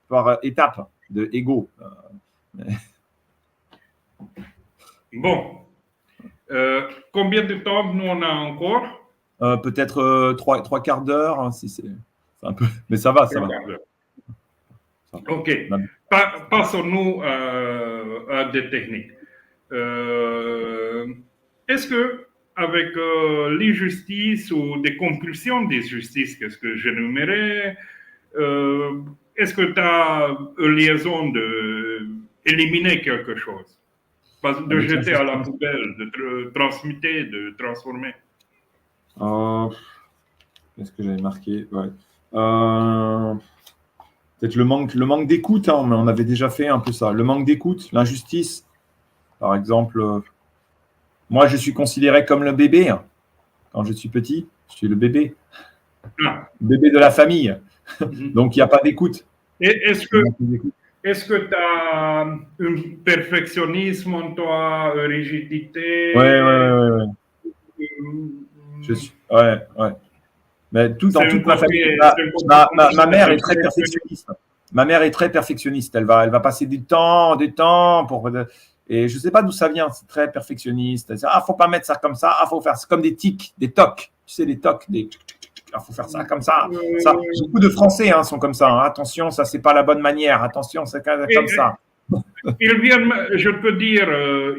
B: par étapes de ego.
A: Bon. Combien de temps nous on a encore?
B: Peut-être trois quarts d'heure, hein, si c'est un peu, mais ça va, ça va.
A: Ok. Passons-nous à des techniques. Est-ce que avec l'injustice ou des compulsions d'injustice, qu'est-ce que j'énumérais, est-ce que tu as une liaison d'éliminer quelque chose? De jeter à la poubelle, de transmuter, de transformer.
B: Qu'est-ce que j'avais marqué? Ouais. Peut-être le manque d'écoute, hein, mais on avait déjà fait un peu ça. Le manque d'écoute, l'injustice. Par exemple, moi, je suis considéré comme le bébé. Hein. Quand je suis petit, je suis le bébé.
A: Ah.
B: Bébé de la famille. Donc, il n'y a pas d'écoute.
A: Est-ce que tu as un perfectionnisme en toi, une rigidité?
B: Ouais. Je suis, ouais. Mais dans toute ma famille, ma mère est très perfectionniste. Ma mère est très perfectionniste. Elle va passer du temps pour. Et je ne sais pas d'où ça vient. C'est très perfectionniste. Faut pas mettre ça comme ça. Faut faire. C'est comme des tics, des tocs. Tu sais, des tocs. Faut faire ça comme ça. Beaucoup de Français sont comme ça. Hein. Attention, ça c'est pas la bonne manière. Attention, c'est comme ça.
A: Ils viennent, je peux dire,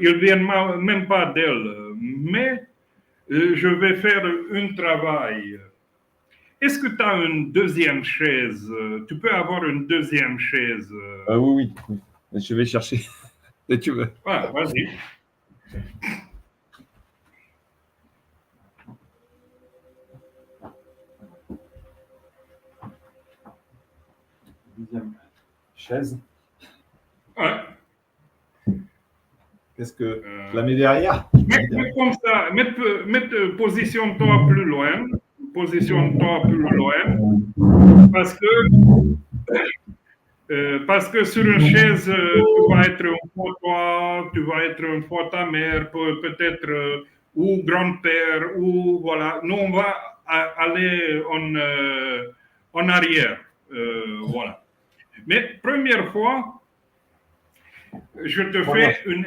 A: ils viennent même pas d'elle, mais je vais faire un travail. Est-ce que tu as une deuxième chaise? Tu peux avoir une deuxième chaise?
B: Oui. Je vais chercher. Si tu veux.
A: Ah, vas-y.
B: Deuxième chaise.
A: Ouais.
B: Qu'est-ce que je la mets derrière?
A: Mets comme ça, positionne-toi plus loin. Positionne-toi plus loin. Parce que sur une chaise, tu vas être une fois toi, tu vas être une fois ta mère, peut-être, ou grand-père, ou voilà. Nous, on va aller en arrière. Voilà. Mais première fois, je te fais un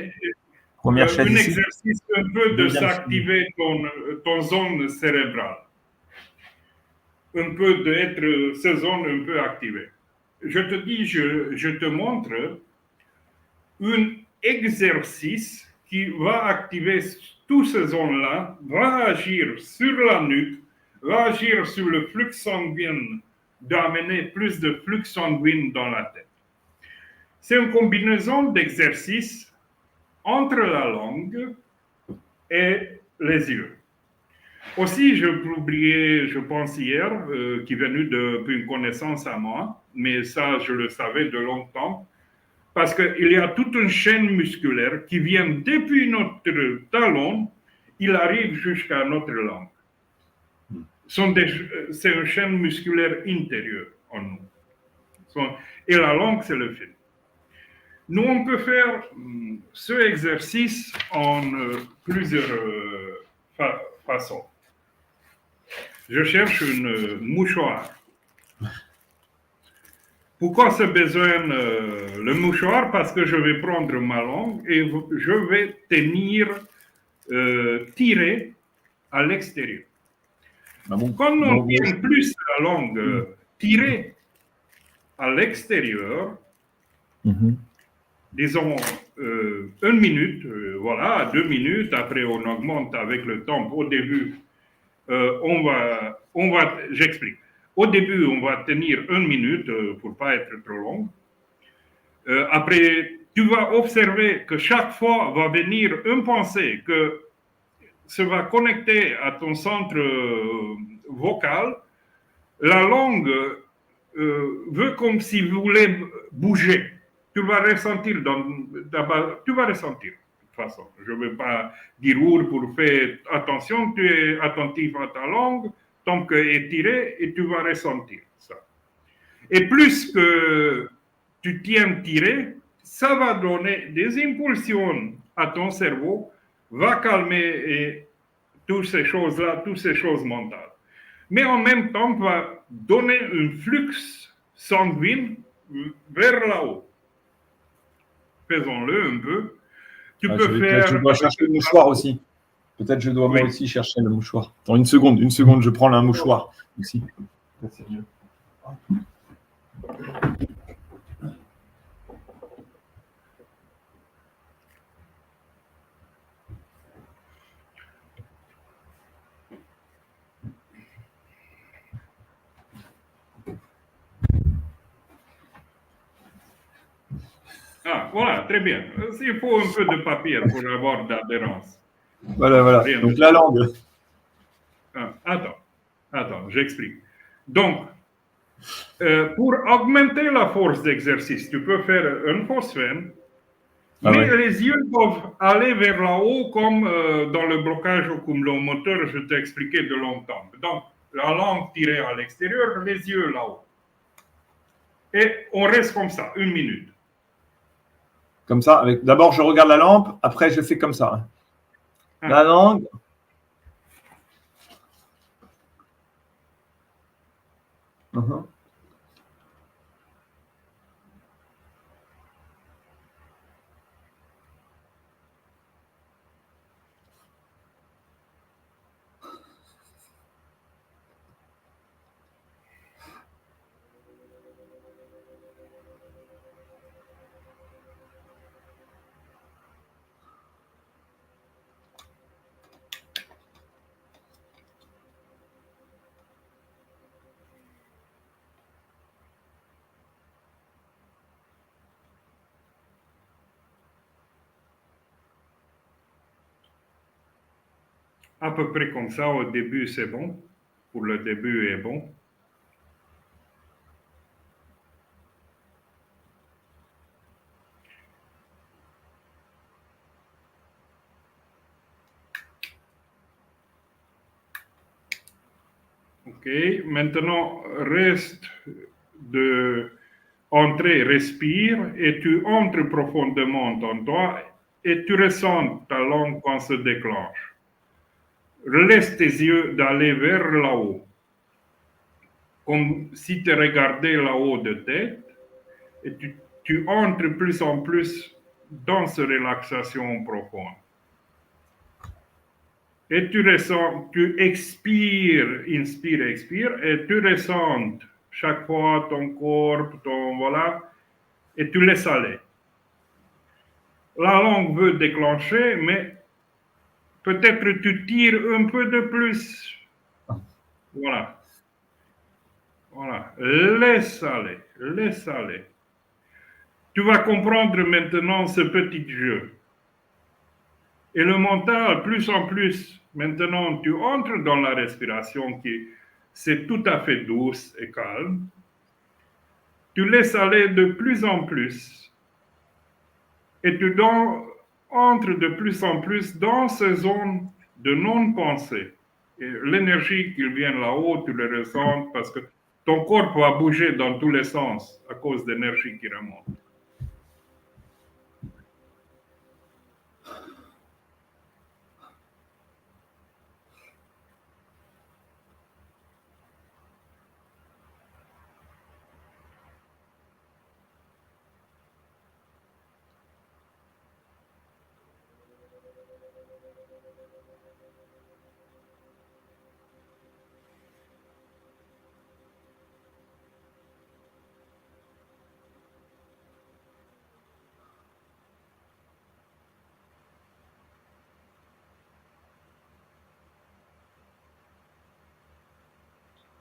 A: exercice un peu de s'activer ton zone cérébrale. Un peu d'être ces zones un peu activées. Je te dis, je te montre un exercice qui va activer toutes ces zones-là, va agir sur la nuque, va agir sur le flux sanguin, d'amener plus de flux sanguin dans la tête. C'est une combinaison d'exercices entre la langue et les yeux. Aussi, je oublié, je pense hier, qui est venu depuis une connaissance à moi, mais ça, je le savais de longtemps, parce qu'il y a toute une chaîne musculaire qui vient depuis notre talon, il arrive jusqu'à notre langue. C'est une chaîne musculaire intérieure en nous. Et la langue, c'est le fil. Nous, on peut faire ce exercice en plusieurs façons. Je cherche une mouchoir. Pourquoi ce besoin le mouchoir? Parce que je vais prendre ma langue et je vais tirer à l'extérieur. Quand on tient plus la langue tirée à l'extérieur, disons 1 minute, voilà, 2 minutes, après on augmente avec le temps. Au début, j'explique. Au début, on va tenir 1 minute pour ne pas être trop long. Après, tu vas observer que chaque fois va venir une pensée que se va connecter à ton centre vocal. La langue veut comme si vous voulez bouger. Tu vas ressentir tu vas ressentir. De toute façon, je ne veux pas dire pour faire attention, tu es attentif à ta langue, ton cœur est tiré et tu vas ressentir ça. Et plus que tu tiens tiré, ça va donner des impulsions à ton cerveau, va calmer toutes ces choses-là, toutes ces choses mentales. mais en même temps va donner un flux sanguin vers là-haut. Faisons-le un peu. Tu peux
B: Peut-être je
A: faire
B: dois
A: avec
B: chercher
A: le
B: le mouchoir
A: tableau.
B: aussi. Peut-être je dois moi
A: Oui.
B: aussi chercher le mouchoir. Attends, une seconde, je prends un mouchoir ici. C'est mieux.
A: Ah, voilà, très bien. Il faut un peu de papier pour avoir d'adhérence.
B: Voilà.
A: Rien
B: Donc
A: de...
B: la langue.
A: Ah, attends, j'explique. Donc, pour augmenter la force d'exercice, tu peux faire un phosphène, mais les yeux doivent aller vers là-haut comme dans le blocage oculomoteur, je t'ai expliqué de longtemps. Donc, la langue tirée à l'extérieur, les yeux là-haut. Et on reste comme ça, 1 minute.
B: Comme ça. D'abord, je regarde la lampe. Après, je fais comme ça.
A: Ah.
B: La langue.
A: À peu près comme ça, au début, c'est bon. Pour le début, est bon. OK. Maintenant, reste de entrer, respire et tu entres profondément en toi et tu ressens ta langue quand se déclenche. Laisse tes yeux d'aller vers là-haut, comme si tu regardais là-haut de tête et tu entres plus en plus dans cette relaxation profonde. Et tu ressens, tu expires, inspire, expire, et tu ressens chaque fois ton corps, voilà, et tu laisses aller. La langue veut déclencher, mais peut-être tu tires un peu de plus. Voilà. Laisse aller, laisse aller. Tu vas comprendre maintenant ce petit jeu. Et le mental, plus en plus, maintenant, tu entres dans la respiration qui c'est tout à fait douce et calme. Tu laisses aller de plus en plus et tu entres de plus en plus dans ces zones de non-pensée. Et l'énergie qui vient là-haut, tu le ressens parce que ton corps va bouger dans tous les sens à cause de l'énergie qui remonte.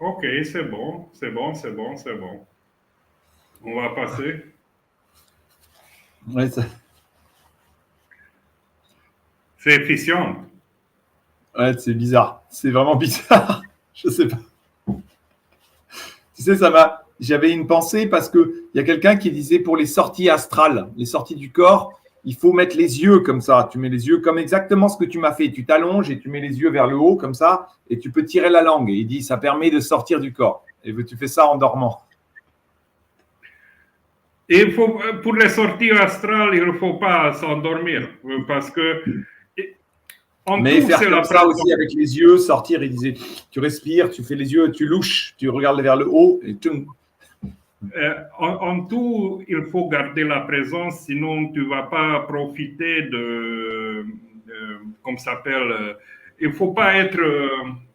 A: Ok, c'est bon. On va passer.
B: Ouais, ça...
A: C'est efficient.
B: ouais, c'est bizarre. C'est vraiment bizarre. Je sais pas. Tu sais, ça m'a. J'avais une pensée parce qu'il y a quelqu'un qui disait pour les sorties astrales, les sorties du corps, il faut mettre les yeux comme ça. Tu mets les yeux comme exactement ce que tu m'as fait. Tu t'allonges et tu mets les yeux vers le haut comme ça et tu peux tirer la langue. Et il dit ça permet de sortir du corps. Et tu fais ça en dormant.
A: Et il faut, pour les sorties astrales, il ne faut pas s'endormir parce que En
B: Mais
A: tout,
B: faire
A: c'est la
B: comme ça
A: présence.
B: aussi avec les yeux, sortir, il disait, tu respires, tu fais les yeux, tu louches, tu regardes vers le haut et tout.
A: En tout, il faut garder la présence, sinon tu ne vas pas profiter comme ça s'appelle, il ne faut pas être,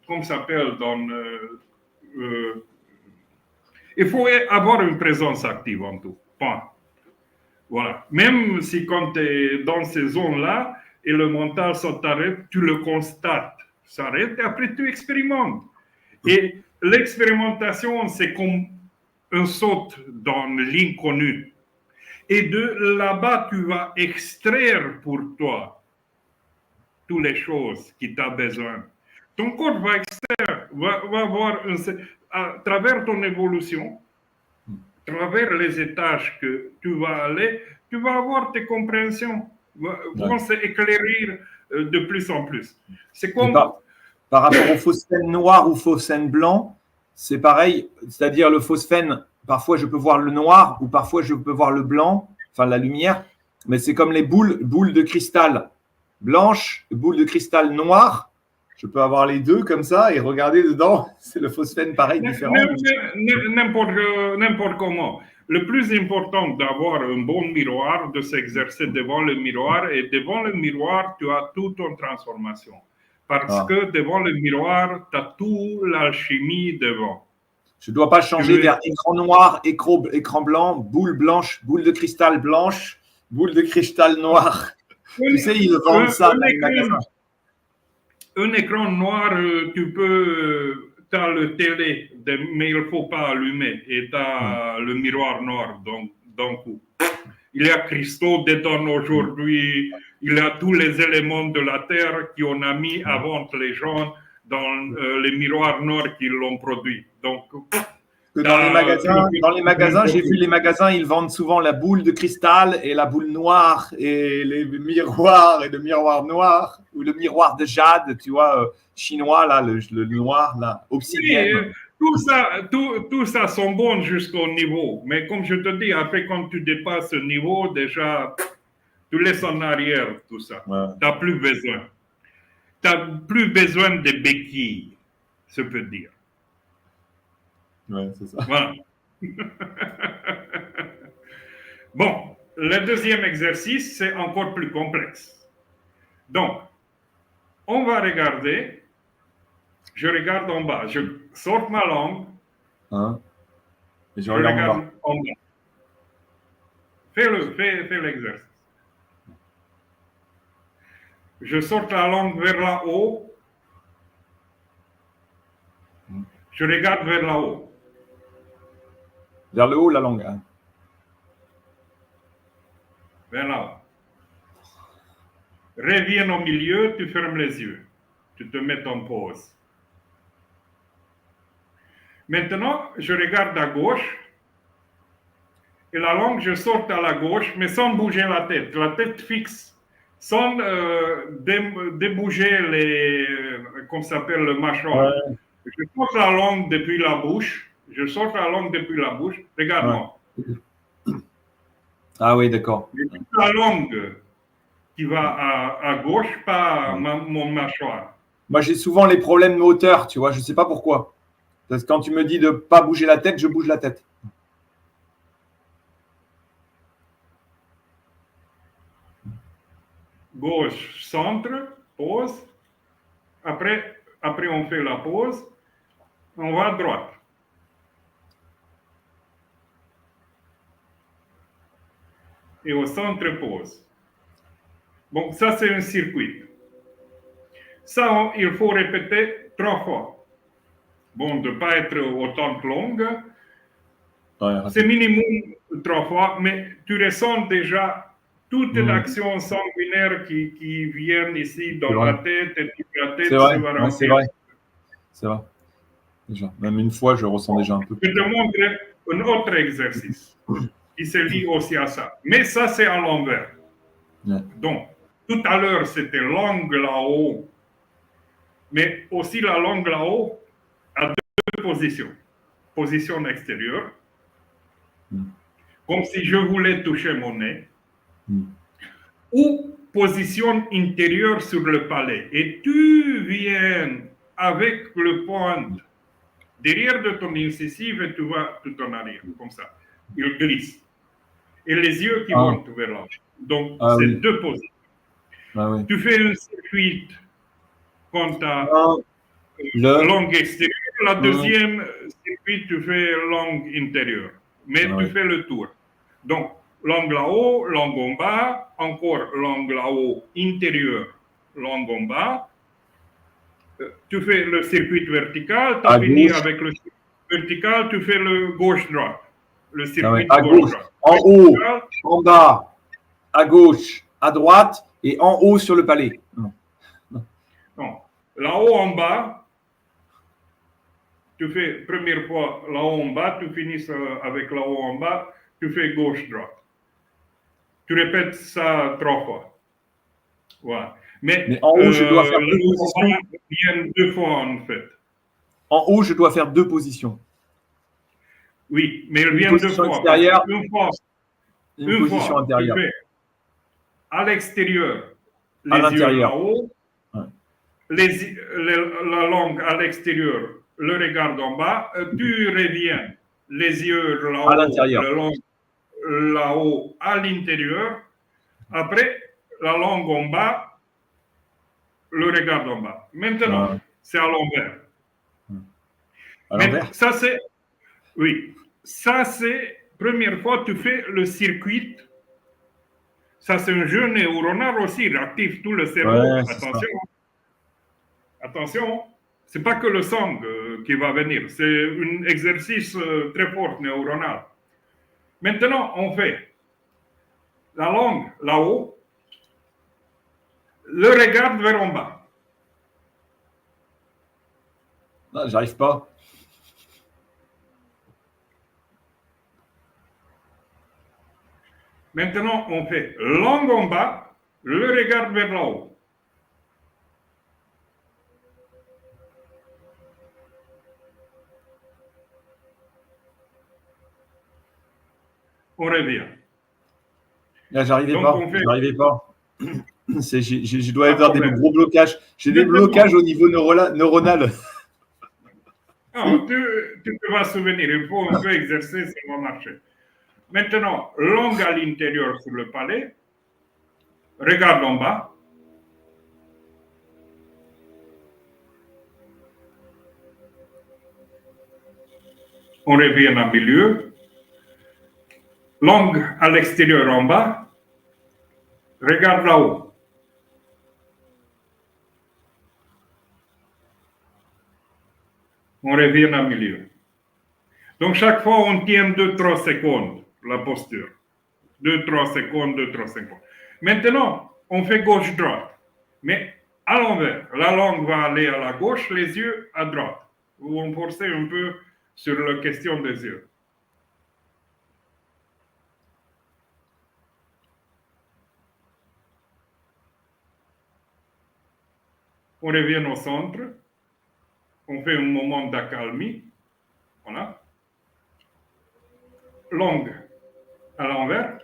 A: comme ça s'appelle, il faut avoir une présence active en tout. Point. Voilà. Même si quand tu es dans ces zones-là et le mental s'arrête, tu le constates, s'arrête et après tu expérimentes. Et l'expérimentation, c'est comme un saut dans l'inconnu. Et de là-bas, tu vas extraire pour toi toutes les choses qui tu as besoin. Ton corps va extraire, va voir, à travers ton évolution, à travers les étages que tu vas aller, tu vas avoir tes compréhensions, vont s'éclairir de plus en plus. C'est comme...
B: Par rapport au phosphène noir ou phosphène blanc, c'est pareil. C'est-à-dire le phosphène, parfois je peux voir le noir ou parfois je peux voir le blanc, enfin la lumière. Mais c'est comme les boules de cristal blanches, boules de cristal noires. Je peux avoir les deux comme ça et regarder dedans. C'est le phosphène pareil, différent.
A: N'importe comment. Le plus important d'avoir un bon miroir, de s'exercer devant le miroir. Et devant le miroir, tu as toute ton transformation. Parce que devant le miroir, tu as toute l'alchimie devant.
B: Je ne dois pas changer vers écran noir, écran blanc, boule blanche, boule de cristal blanche, boule de cristal noir. Tu sais, ils vendent ça dans les magasins.
A: Un écran noir, tu as le télé, mais il ne faut pas allumer. Et tu as le miroir noir d'un coup. Il y a cristaux dedans aujourd'hui. Il y a tous les éléments de la Terre qu'on a mis avant les gens dans les miroirs noirs qu'ils l'ont produit. Donc,
B: dans les magasins, j'ai vu les magasins, ils vendent souvent la boule de cristal et la boule noire et les miroirs et le miroir noir ou le miroir de jade, tu vois, chinois, là, le noir, là, obsidienne.
A: Tout ça sont bons jusqu'au niveau. Mais comme je te dis, après, quand tu dépasses ce niveau, déjà, tu laisses en arrière tout ça. Tu n'as plus besoin. Tu n'as plus besoin de béquilles, se peut dire.
B: Ouais, c'est ça.
A: Voilà. Bon, le deuxième exercice, c'est encore plus complexe. Donc, on va regarder. Je regarde en bas. Je sors ma langue.
B: Et je regarde
A: en bas. Fais l'exercice. Je sors la langue vers là haut. Je regarde vers là haut.
B: Vers le haut, la langue.
A: Vers là-haut. Reviens au milieu, tu fermes les yeux. Tu te mets en pause. Maintenant, je regarde à gauche. Et la langue, je sors à la gauche, mais sans bouger la tête fixe, sans débouger les, comment ça s'appelle, le mâchoire. Ouais. Je sors la langue depuis la bouche. Regarde-moi.
B: Ouais. Ah oui, d'accord.
A: La langue qui va à gauche, pas mon mâchoire.
B: Moi, j'ai souvent les problèmes de hauteur, tu vois, je ne sais pas pourquoi. Parce que quand tu me dis de ne pas bouger la tête, je bouge la tête.
A: Gauche, centre, pause. Après, on fait la pause. On va à droite. Et au centre, pause. Bon, ça, c'est un circuit. Ça, il faut répéter 3 fois. Bon, de ne pas être autant longue. Ouais, c'est minimum 3 fois, mais tu ressens déjà toute l'action sanguinaire qui vient ici dans la tête, et la tête se va remplir.
B: C'est vrai. Déjà. Même une fois, je ressens déjà un peu.
A: Je te montre un autre exercice qui se lie aussi à ça. Mais ça, c'est à l'envers. Ouais. Donc, tout à l'heure, c'était langue là-haut. Mais aussi la langue là-haut a 2 positions. Position extérieure, comme si je voulais toucher mon nez, ou position intérieure sur le palais et tu viens avec le point derrière de ton incisive et tu vas tout en arrière, comme ça. Il glisse. Et les yeux qui vont vers là. Donc, c'est
B: oui.
A: deux positions.
B: Oui.
A: Tu fais un circuit quand tu as langue extérieure. La deuxième circuit, tu fais langue intérieure. Mais tu fais le tour. Donc, langue là-haut, langue en bas, encore langue là-haut, intérieure, langue en bas. Tu fais le circuit vertical, tu as fini
B: gauche.
A: avec le circuit vertical, tu fais le gauche-droite. Le circuit
B: à gauche,
A: gauche-droite.
B: en haut, en bas, à gauche, à droite et en haut sur le palais.
A: Non. Là-haut en bas, tu fais première fois là-haut en bas, tu finis avec là-haut en bas, tu fais gauche-droite. Tu répètes ça 3 fois. Voilà. Mais
B: en haut, je dois faire 2 positions.
A: Vient 2 fois en fait.
B: En haut, je dois faire 2 positions.
A: Oui, mais il vient 2 fois.
B: Extérieure,
A: une
B: position
A: fois,
B: intérieure.
A: Tu fais à l'extérieur,
B: à
A: les yeux
B: l'intérieur.
A: là-haut, la langue à l'extérieur, le regard en bas, tu reviens, les yeux là-haut,
B: à l'intérieur.
A: la langue là-haut à l'intérieur. Après, la langue en bas, le regard en bas. Maintenant, c'est à l'envers. Mais ça, c'est... Oui. Ça, c'est... Première fois, tu fais le circuit. Ça, c'est un jeu neuronal aussi. Il active tout le cerveau. Attention. Attention. C'est pas que le sang qui va venir. C'est un exercice très fort neuronal. Maintenant, on fait la langue là-haut, le regard vers en bas.
B: Non, j'arrive pas.
A: Maintenant, on fait langue en bas, le regard vers là-haut. On revient.
B: Là, j'arrivais pas. J'arrivais pas. Je dois avoir des gros blocages. J'ai des blocages au niveau neuronal.
A: Non, tu te vas souvenir. Il faut un peu exercer, ça va marcher. Maintenant, langue à l'intérieur sur le palais. Regarde en bas. On revient au milieu. Langue à l'extérieur en bas. Regarde là-haut. On revient au milieu. Donc, chaque fois, on tient 2-3 secondes la posture. 2-3 secondes, 2-3 secondes. Maintenant, on fait gauche-droite. Mais à l'envers. La langue va aller à la gauche, les yeux à droite. Vous renforcez un peu sur la question des yeux. On revient au centre. On fait un moment d'accalmie. Voilà. Langue à l'envers.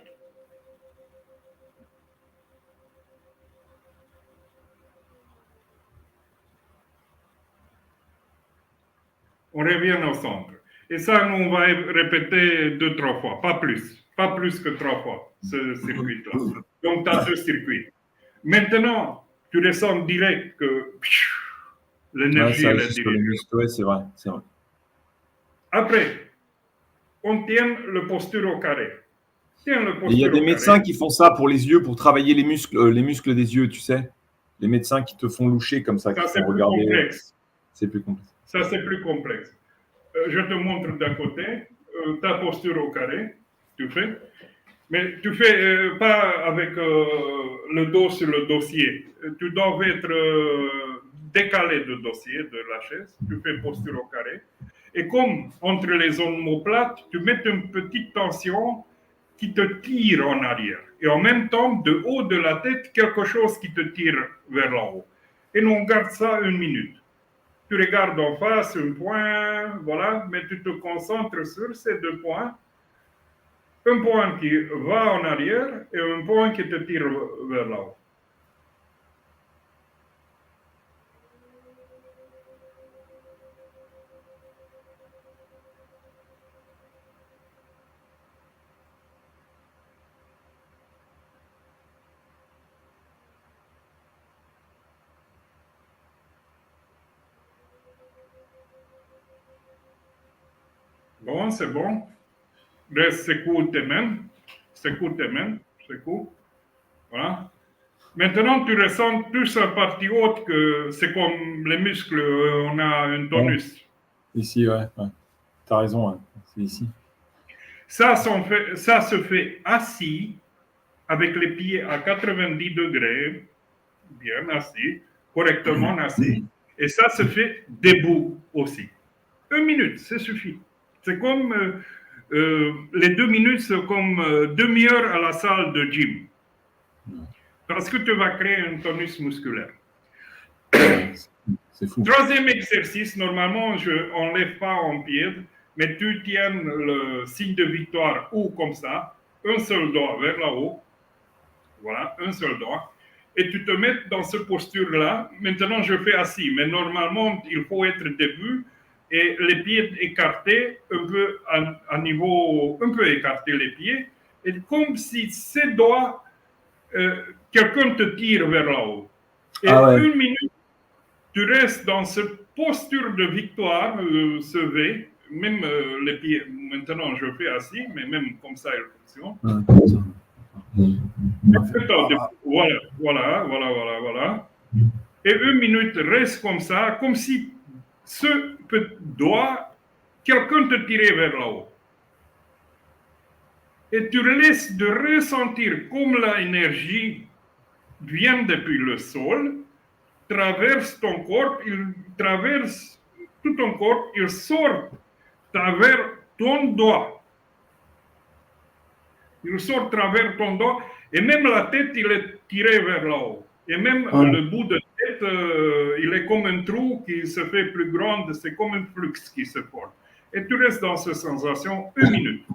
A: On revient au centre. Et ça, nous, on va répéter 2-3 fois, pas plus. Pas plus que 3 fois, ce circuit-là. Donc, tu as 2 circuits. Maintenant, tu ressens direct que l'énergie est dirigée.
B: Oui, c'est vrai, c'est vrai.
A: Après, on tient le posture au carré.
B: Il y a des médecins qui font ça pour les yeux, pour travailler les muscles des yeux, tu sais. Les médecins qui te font loucher comme ça, qui
A: c'est
B: font
A: plus
B: regarder.
A: Complexe.
B: C'est plus complexe.
A: Ça, c'est plus complexe. Je te montre d'un côté ta posture au carré, tu fais. Mais tu fais pas avec le dos sur le dossier. Tu dois être décalé du dossier de la chaise. Tu fais posture au carré. Et comme entre les omoplates, tu mets une petite tension qui te tire en arrière. Et en même temps, de haut de la tête, quelque chose qui te tire vers le haut. Et on garde ça 1 minute. Tu regardes en face un point, voilà, mais tu te concentres sur ces 2 points. Un point qui va en arrière et un point qui te tire vers là-haut. Bon, c'est bon. Reste secoue tes mains. Secoue tes mains. Secoue. Voilà. Maintenant, tu ressens plus la partie haute que c'est comme les muscles, on a un
B: Ouais.
A: tonus.
B: Ici, ouais. Tu as raison, ouais. C'est ici.
A: Ça se fait assis, avec les pieds à 90 degrés, bien assis, correctement assis. Et ça se fait debout aussi. 1 minute, ça suffit. C'est comme les 2 minutes, c'est comme demi-heure à la salle de gym. Parce que tu vas créer un tonus musculaire.
B: C'est fou.
A: Troisième exercice, normalement, on ne lève pas en pied, mais tu tiens le signe de victoire ou comme ça, un seul doigt vers là haut, voilà, un seul doigt, et tu te mets dans cette posture-là. Maintenant, je fais assis, mais normalement, il faut être debout et les pieds écartés, un peu à niveau, un peu écarter les pieds, et comme si ces doigts, quelqu'un te tire vers là haut. Et 1 minute, tu restes dans cette posture de victoire, ce V, même les pieds, maintenant je fais assis, mais même comme ça, il fonctionne. Voilà. Et 1 minute reste comme ça, comme si ce doigt, quelqu'un te tirait vers là-haut. Et tu laisses de ressentir comme l'énergie vient depuis le sol, traverse ton corps, il traverse tout ton corps, il sort travers ton doigt. Il sort travers ton doigt, et même la tête, il est tiré vers là haut. Et même le bout de tête, il est comme un trou qui se fait plus grand, c'est comme un flux qui se forme. Et tu restes dans cette sensation 1 minute.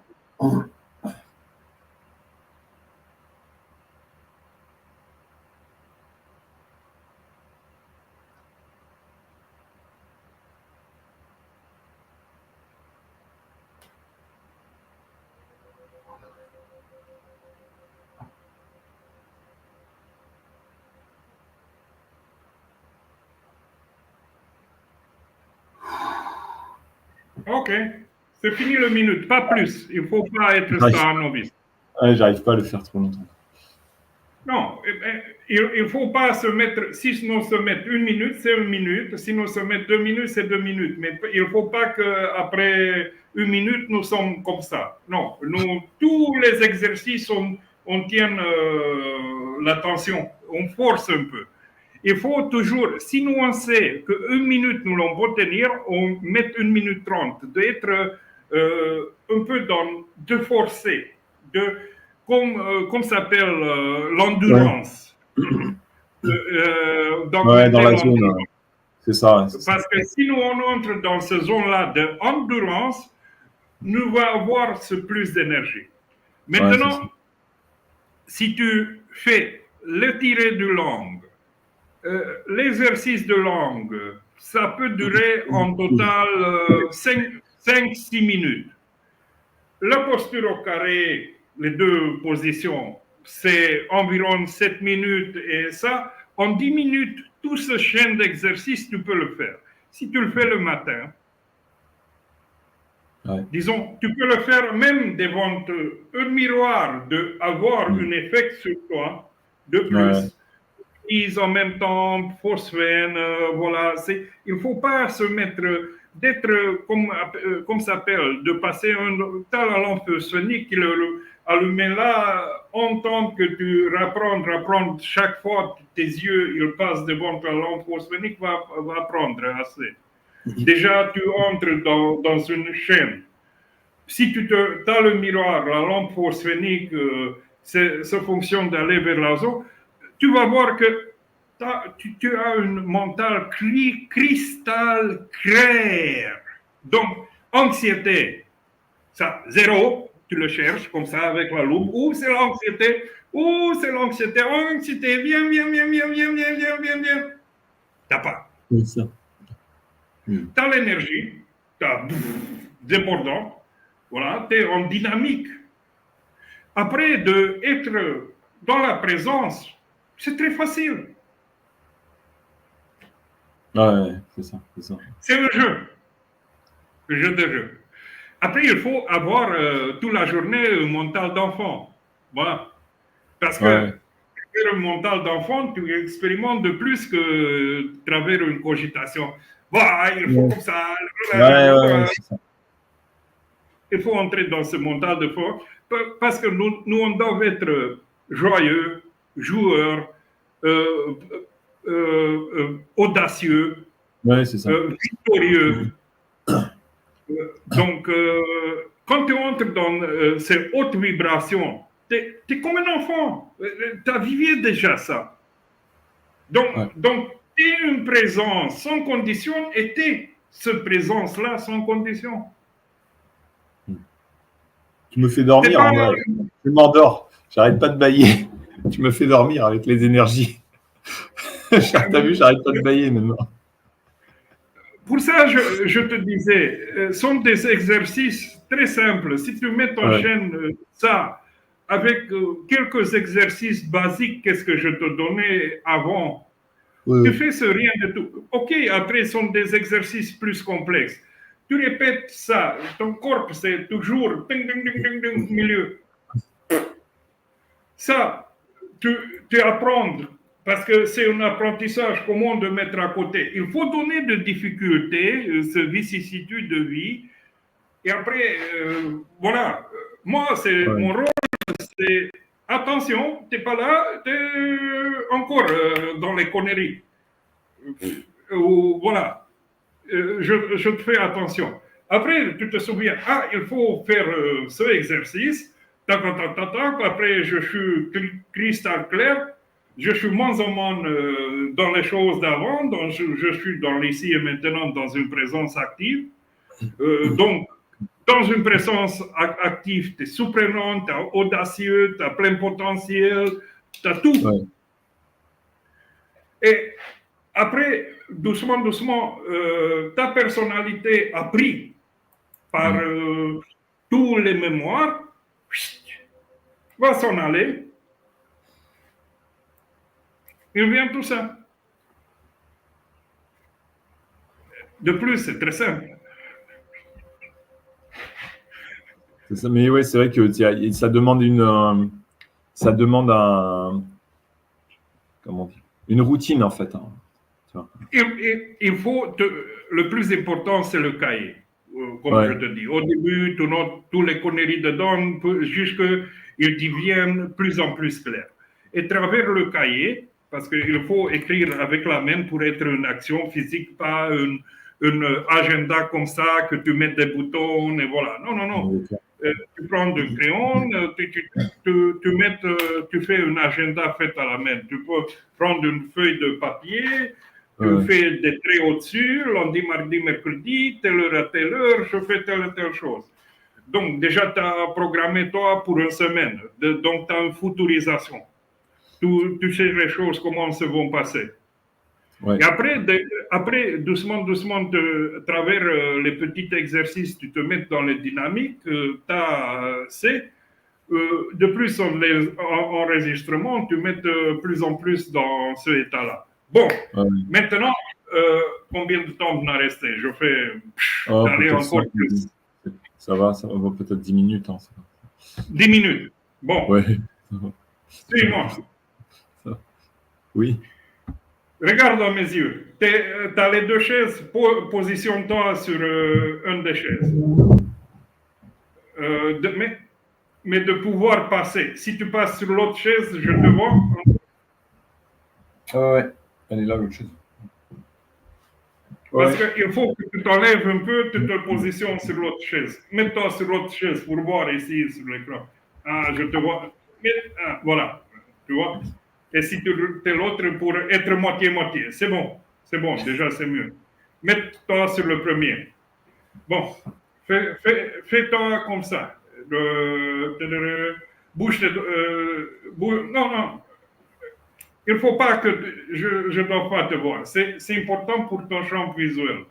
A: Ok, c'est fini le minute, pas plus. Il ne faut pas être star novice.
B: Ouais, j'arrive pas à le faire trop longtemps.
A: Non, il ne faut pas se mettre, sinon se mettre 1 minute, c'est 1 minute, sinon se mettre 2 minutes, c'est 2 minutes. Mais il ne faut pas qu'après 1 minute, nous sommes comme ça. Non, tous les exercices, on tient l'attention, on force un peu. Il faut toujours, si nous on sait que 1 minute nous l'on peut tenir, on met 1 minute 30, d'être un peu de forcer, comme s'appelle l'endurance.
B: Dans la zone, c'est ça.
A: Parce que si nous on entre dans cette zone-là d'endurance, nous va avoir plus d'énergie. Maintenant, si tu fais le tiré de langue, l'exercice de langue, ça peut durer en total 5-6 minutes. La posture au carré, les deux positions, c'est environ 7 minutes et ça, en 10 minutes, tout ce chaîne d'exercices, tu peux le faire. Si tu le fais le matin, disons, tu peux le faire même devant un miroir, d'avoir un effet sur toi de plus. Ils en même temps, phosphène, voilà. Il ne faut pas se mettre, d'être, comme ça s'appelle, de passer un temps à la lampe sonique, allumer là, en tant que tu rapprends chaque fois tes yeux, ils passent devant ta lampe phosphonique, va prendre assez. Déjà, tu entres dans une chaîne. Si tu as le miroir, la lampe phosphonique, ça fonctionne d'aller vers la zone, tu vas voir que tu as un mental cristal clair. Donc, anxiété, ça, zéro, tu le cherches comme ça avec la loupe. Où c'est l'anxiété? Où c'est l'anxiété? Anxiété, viens. T'as pas.
B: C'est ça.
A: T'as l'énergie, t'as débordant, voilà, t'es en dynamique. Après, d'être dans la présence, c'est très facile.
B: Ouais, c'est ça.
A: C'est le jeu de jeu. Après, il faut avoir toute la journée un mental d'enfant. Voilà. Parce que
B: Ouais,
A: un mental d'enfant, tu expérimentes de plus que travers une cogitation. Voilà, il faut
B: ouais,
A: comme ça.
B: ouais, c'est ça.
A: Il faut entrer dans ce mental de fond parce que nous on doit être joyeux, joueurs, euh, audacieux,
B: Ouais, c'est ça.
A: victorieux. Donc, quand tu entres dans ces hautes vibrations, tu es comme un enfant. Tu as vivé déjà ça.
B: Ouais.
A: Donc tu es une présence sans condition et tu es cette présence-là sans condition.
B: Tu me fais
A: T'es
B: dormir
A: pas,
B: en vrai. Je m'endors. J'arrête pas de bailler. Tu me fais dormir avec les énergies. T'as vu, j'arrête pas de bailler maintenant.
A: pour ça, je te disais, sont des exercices très simples. Si tu mets en
B: Ouais,
A: chaîne ça avec quelques exercices basiques, qu'est-ce que je te donnais avant,
B: ouais,
A: tu
B: ouais.
A: fais ce rien de tout. OK, après, ce sont des exercices plus complexes. Tu répètes ça, ton corps, c'est toujours ding, ding, ding, ding, ding, milieu. Ça, tu apprends, parce que c'est un apprentissage comment de mettre à côté. Il faut donner des difficultés, ce vicissitude de vie, et après, voilà. Moi, c'est
B: Ouais.
A: mon rôle, c'est attention, t'es pas là, t'es encore dans les conneries. Voilà. Je te fais attention. Après, tu te souviens, ah, il faut faire ce exercice. Tac, tac, tac, tac. Après, je suis cristal clair. Je suis moins en moins dans les choses d'avant. Donc, je suis dans l'ici et maintenant dans une présence active. Donc, dans une présence active, tu es surprenant, tu es audacieux, tu as plein potentiel, tu as tout.
B: Ouais.
A: Et après, doucement, doucement, ta personnalité a pris par tous les mémoires, va s'en aller. Il vient tout ça. De plus, c'est très simple.
B: C'est ça. Mais ouais, c'est vrai que ça demande ça demande comment dire, une routine en fait, hein. Tu vois.
A: Il faut, le plus important, c'est le cahier, comme je
B: Ouais,
A: te dis. Au début, tous les conneries dedans, jusqu'à qu'ils deviennent plus en plus clairs. Et travers le cahier, parce qu'il faut écrire avec la main pour être une action physique, pas une agenda comme ça que tu mets des boutons et voilà. Non, non, non. Tu prends du crayon, tu fais un agenda fait à la main. Tu peux prendre une feuille de papier, tu
B: ouais,
A: fais des traits au-dessus, lundi, mardi, mercredi, telle heure à telle heure, je fais telle et telle chose. Donc, déjà, tu as programmé toi pour une semaine. Donc, tu as une futurisation. Tu sais les choses, comment se vont passer.
B: ouais,
A: Et après doucement, doucement, à travers les petits exercices, tu te mets dans les dynamiques, de plus en enregistrement, tu mets de plus en plus dans ce état-là. Bon,
B: ouais.
A: maintenant, combien de temps on a resté? Je fais
B: Oh,
A: d'aller
B: peut-être
A: encore
B: 5
A: plus.
B: ça va peut-être 10 minutes, hein, ça va.
A: 10 minutes. Bon,
B: Ouais, ça va.
A: suis-moi.
B: Ça- Oui,
A: Regarde dans mes yeux. Tu as les deux chaises, positionne-toi sur une des chaises. Mais de pouvoir passer. Si tu passes sur l'autre chaise, je te vois.
B: ouais. Elle est là, l'autre chose.
A: Parce
B: Ouais,
A: qu'il faut que tu t'enlèves un peu, tu te positionnes sur l'autre chaise. Mets-toi sur l'autre chaise pour voir ici sur l'écran. Ah, je te vois. Ah, voilà. Tu vois. Et si tu es l'autre pour être moitié-moitié, c'est bon. C'est bon, déjà c'est mieux. Mets-toi sur le premier. Bon, fais-toi comme ça. Bouge, non, non. Il ne faut pas que je ne dois pas te voir. C'est important pour ton champ visuel.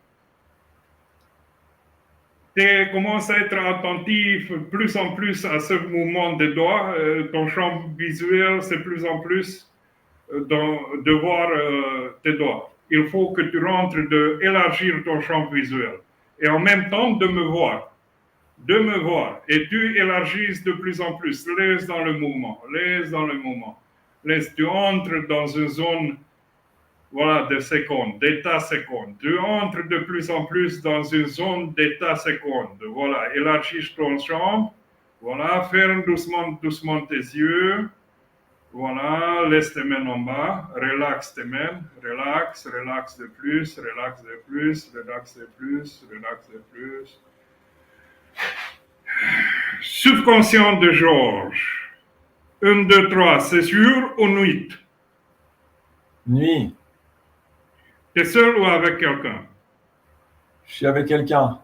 A: Tu commences à être attentif plus en plus à ce mouvement des doigts. Ton champ visuel, c'est plus en plus de voir tes doigts. Il faut que tu rentres d'élargir ton champ visuel et en même temps de me voir. de me voir. Et tu élargis de plus en plus. Laisse dans le mouvement. Laisse dans le mouvement. Laisse. Tu entres dans une zone, voilà, de seconde, d'état seconde. Tu entres de plus en plus dans une zone d'état seconde. Voilà. Élargis ton champ. Voilà. Ferme doucement, doucement tes yeux. Voilà, laisse tes mains en bas, relaxe tes mains, relaxe, relaxe de plus, relaxe de plus, relaxe de plus, relaxe de plus. Subconscient de Georges. 1, 2, 3, c'est sûr ou nuit?
B: Nuit.
A: Tu es seul ou avec quelqu'un?
B: Je suis avec quelqu'un.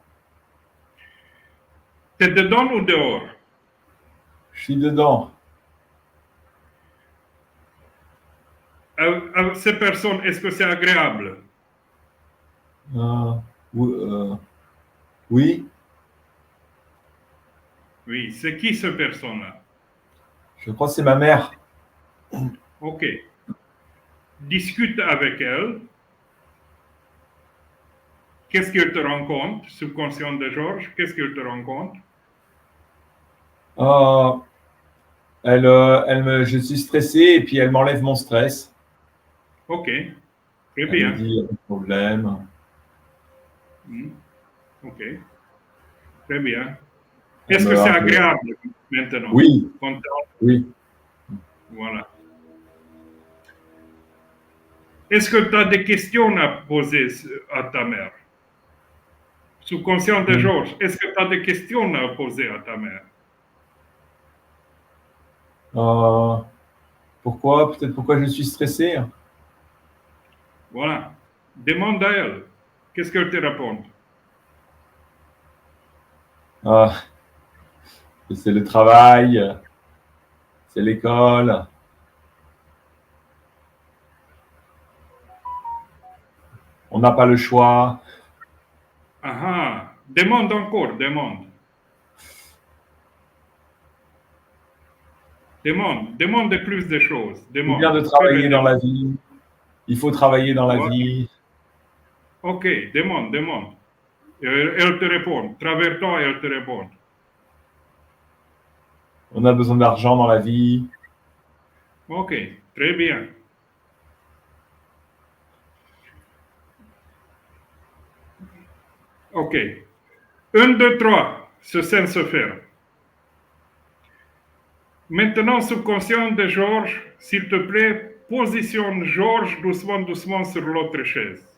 A: Tu es dedans ou dehors?
B: Je suis dedans.
A: Avec ces personnes, est-ce que c'est agréable?
B: Oui.
A: Oui, c'est qui cette personne-là?
B: Je crois que c'est ma mère.
A: Ok. Discute avec elle. Qu'est-ce qu'elle te rend compte, subconscient de Georges? Qu'est-ce qu'elle te rend compte?
B: Je suis stressé et puis elle m'enlève mon stress.
A: Ok, très
B: Elle
A: bien.
B: me dit, il n'y a pas de problème.
A: Ok, très bien. Est-ce que c'est agréable maintenant?
B: Oui.
A: Content?
B: Oui.
A: Voilà. Est-ce que tu as des questions à poser à ta mère? Subconscient de Georges, est-ce que tu as des questions à poser à ta mère?
B: Pourquoi? Peut-être pourquoi je suis stressé.
A: Voilà. Demande à elle. Qu'est-ce qu'elle te répond?
B: C'est le travail, c'est l'école. On n'a pas le choix.
A: Ah, demande encore, demande. Demande plus de choses. Demande.
B: C'est bien de travailler dans la vie. Il faut travailler dans la vie.
A: Ok, demande. Elle te répond. Travers-toi, elle te répond.
B: On a besoin d'argent dans la vie.
A: Ok, très bien. Ok. 1, 2, 3, ce scène se fait. Maintenant, subconscient de Georges, s'il te plaît, positionne Georges doucement, doucement sur l'autre chaise.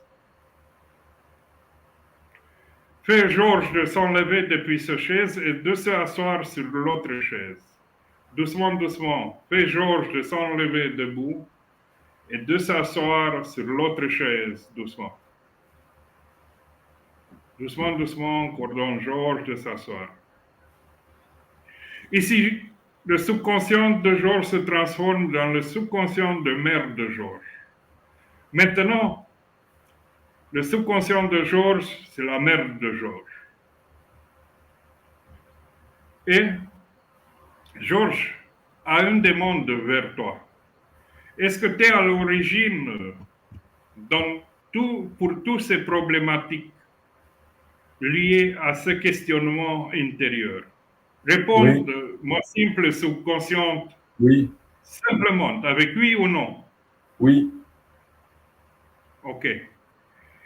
A: Fais Georges de s'enlever depuis sa chaise et de s'asseoir sur l'autre chaise. Doucement, doucement. Fais Georges de s'enlever debout et de s'asseoir sur l'autre chaise, doucement. Doucement, doucement, coordonne Georges de s'asseoir. Ici, le subconscient de Georges se transforme dans le subconscient de mère de Georges. Maintenant, le subconscient de Georges, c'est la mère de Georges. Et Georges a une demande vers toi. Est-ce que tu es à l'origine pour toutes ces problématiques liées à ce questionnement intérieur? Réponds mon simple subconscient.
B: Oui.
A: Simplement, avec oui ou non?
B: Oui.
A: Ok.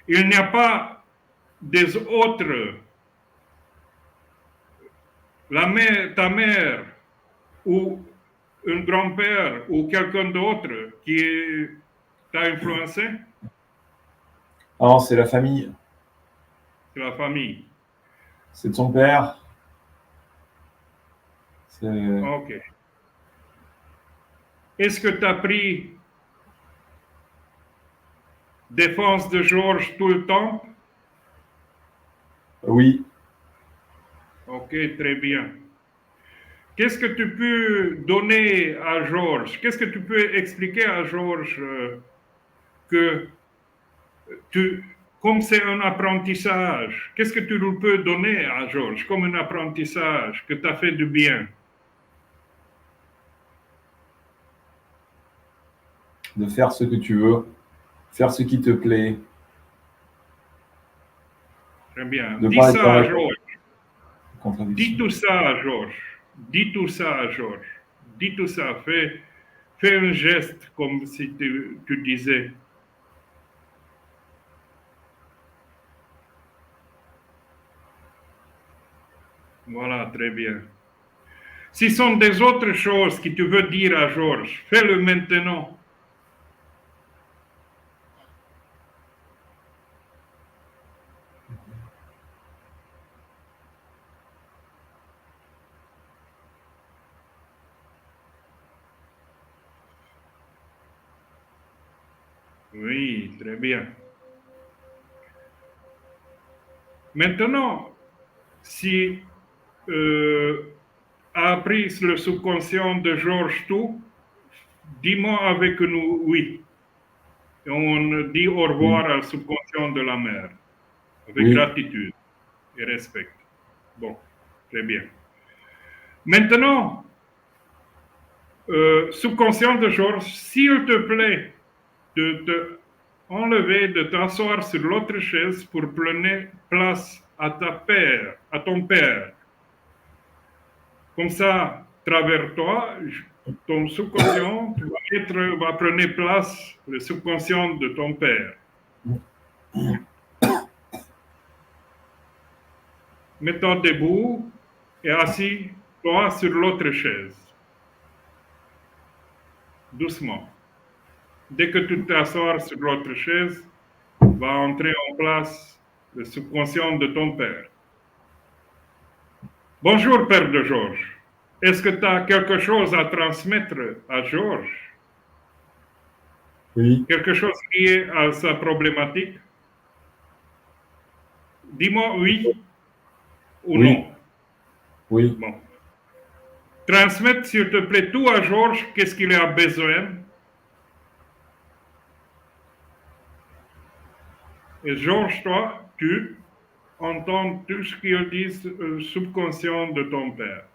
A: Il n'y a pas des autres, ta mère ou un grand-père ou quelqu'un d'autre qui t'a influencé?
B: Non, c'est la famille.
A: C'est la famille.
B: C'est de son père.
A: Ok. Est-ce que tu as pris défense de Georges tout le temps?
B: Oui.
A: Ok, très bien. Qu'est-ce que tu peux donner à Georges? Qu'est-ce que tu peux expliquer à Georges que comme c'est un apprentissage, qu'est-ce que tu peux donner à Georges comme un apprentissage que tu as fait du bien?
B: De faire ce que tu veux, faire ce qui te plaît.
A: Très bien.
B: De
A: Dis
B: pas être
A: ça
B: dans
A: à
B: la...
A: Georges.
B: contradiction.
A: Dis tout ça à Georges. Dis tout ça à Georges. Dis tout ça. Fais un geste comme si tu disais. Voilà, très bien. Si ce sont des autres choses que tu veux dire à Georges, fais-le maintenant. Oui, très bien. Maintenant, si a appris le subconscient de Georges tout, dis-moi avec nous oui. Et on dit au revoir au subconscient de la mère, avec gratitude et respect. Bon, très bien. Maintenant, subconscient de Georges, s'il te plaît, de te enlever, de t'asseoir sur l'autre chaise pour prendre place à ton père. Comme ça, travers toi, ton subconscient va prendre place, le subconscient de ton père. Mets-toi debout et assis-toi sur l'autre chaise. Doucement. Dès que tu t'assois sur l'autre chaise, va entrer en place le subconscient de ton père. Bonjour, père de Georges. Est-ce que tu as quelque chose à transmettre à Georges?
C: Oui.
A: Quelque chose lié à sa problématique? Dis-moi oui ou non.
C: Oui.
A: Bon. Transmettre, s'il te plaît, tout à Georges, qu'est-ce qu'il a besoin. Et Georges, toi, tu entends tout ce qu'il dit subconscient de ton père.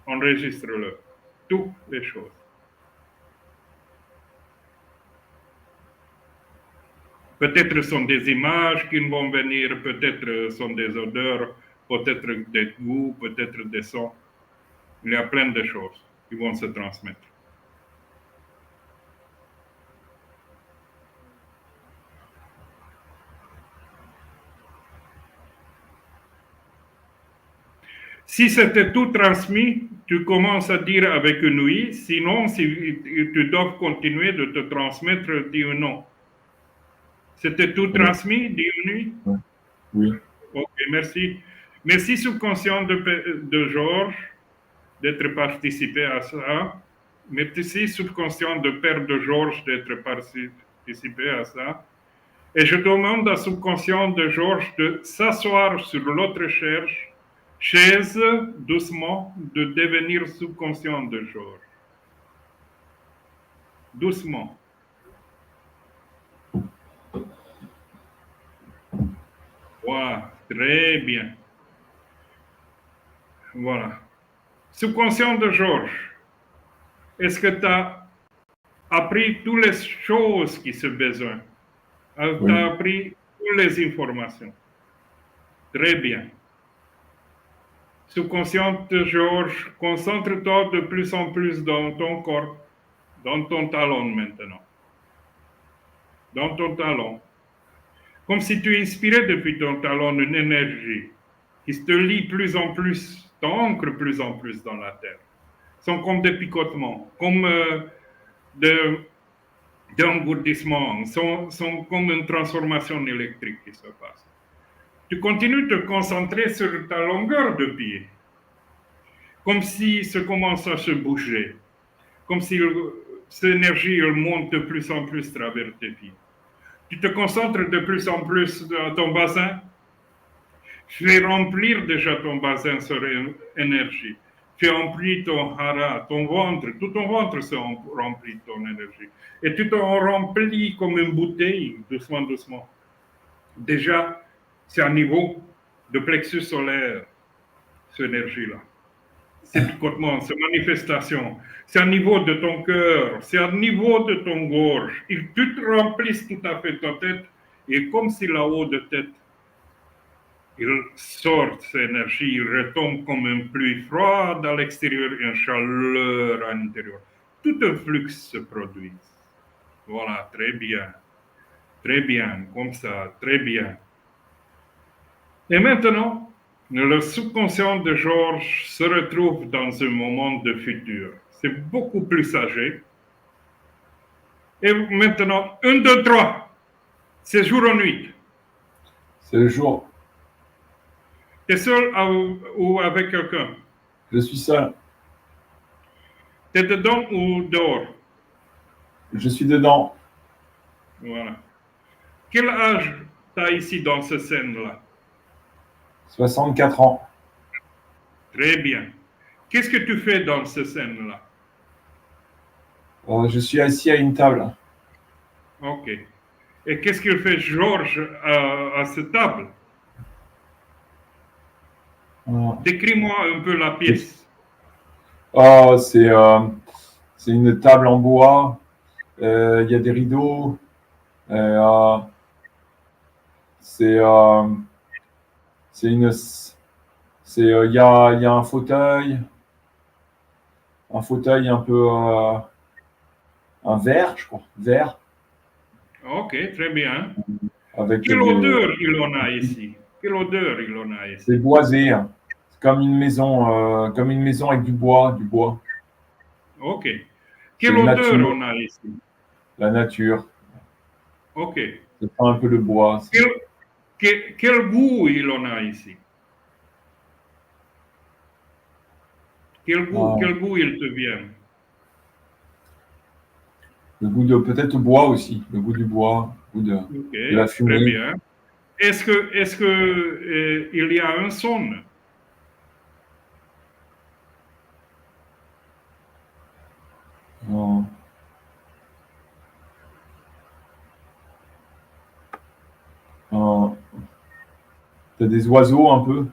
A: Enregistre-le. Toutes les choses. Peut-être sont des images qui vont venir, peut-être sont des odeurs, peut-être des goûts, peut-être des sons. Il y a plein de choses qui vont se transmettre. Si c'était tout transmis, tu commences à dire avec une oui. Sinon, si tu dois continuer de te transmettre, dis non. C'était tout transmis, dis oui.
C: Oui.
A: Ok, merci. Merci subconscient de Georges d'être participé à ça. Merci subconscient de père de Georges d'être participé à ça. Et je demande à subconscient de Georges de s'asseoir sur l'autre chaise, doucement, de devenir subconscient de Georges. Doucement. Voilà, très bien. Voilà. Subconscient de Georges, est-ce que tu as appris toutes les choses qui sont besoin? Tu as appris toutes les informations. Très bien. Subconscient de Georges, concentre-toi de plus en plus dans ton corps, dans ton talon maintenant. Dans ton talon. Comme si tu inspirais depuis ton talon une énergie qui se lie plus en plus, t'ancre plus en plus dans la terre. Sont comme des picotements, comme d'engourdissement, sont comme une transformation électrique qui se passe. Tu continues de te concentrer sur ta longueur de pied, comme si ça commence à se bouger, comme si cette énergie monte de plus en plus à travers tes pieds. Tu te concentres de plus en plus dans ton bassin, fais remplir déjà ton bassin sur énergie. Tu remplis ton hara, ton ventre, tout ton ventre se remplit de ton énergie. Et tu t'en remplis comme une bouteille, doucement, doucement. Déjà, c'est un niveau de plexus solaire, cette énergie-là. C'est picotement, c'est manifestation. C'est un niveau de ton cœur, c'est un niveau de ton gorge. Et tu te remplis tout à fait ta tête, et comme si là-haut de tête, Il sort cette énergie, il retombe comme une pluie froide à l'extérieur et une chaleur à l'intérieur. Tout un flux se produit. Voilà, très bien, comme ça, très bien. Et maintenant, le subconscient de Georges se retrouve dans un moment de futur. C'est beaucoup plus âgé. Et maintenant, 1, 2, 3, c'est jour ou nuit.
C: C'est le jour.
A: Tu es seul ou avec quelqu'un?
C: Je suis seul.
A: Tu es dedans ou dehors?
C: Je suis dedans.
A: Voilà. Quel âge tu as ici dans cette scène-là?
C: 64 ans.
A: Très bien. Qu'est-ce que tu fais dans cette scène-là?
C: Je suis assis à une table.
A: Ok. Et qu'est-ce qu'il fait Georges à cette table? Décris-moi un peu la pièce.
C: Oh, c'est une table en bois. Il y a des rideaux. C'est une. Il y a un fauteuil un peu un vert, je crois, vert
A: Ok, très bien.
C: avec
A: Quelle odeur il en a ici? Quelle odeur il en a ici?
C: c'est boisé. C'est comme une maison avec du bois, du bois.
A: Ok.
C: C'est
A: Quelle odeur
C: nature,
A: on a ici?
C: la nature.
A: Ok.
C: Ça sent un peu le bois.
A: Quel goût il en a ici?
C: Ah,
A: Quel goût il te vient?
C: le goût de peut-être le bois aussi, le goût du bois, le goût
A: Ok,
C: de la
A: très
C: fumée.
A: bien. Est-ce que il y a un son?
C: Ah, ah, t'as des oiseaux un peu.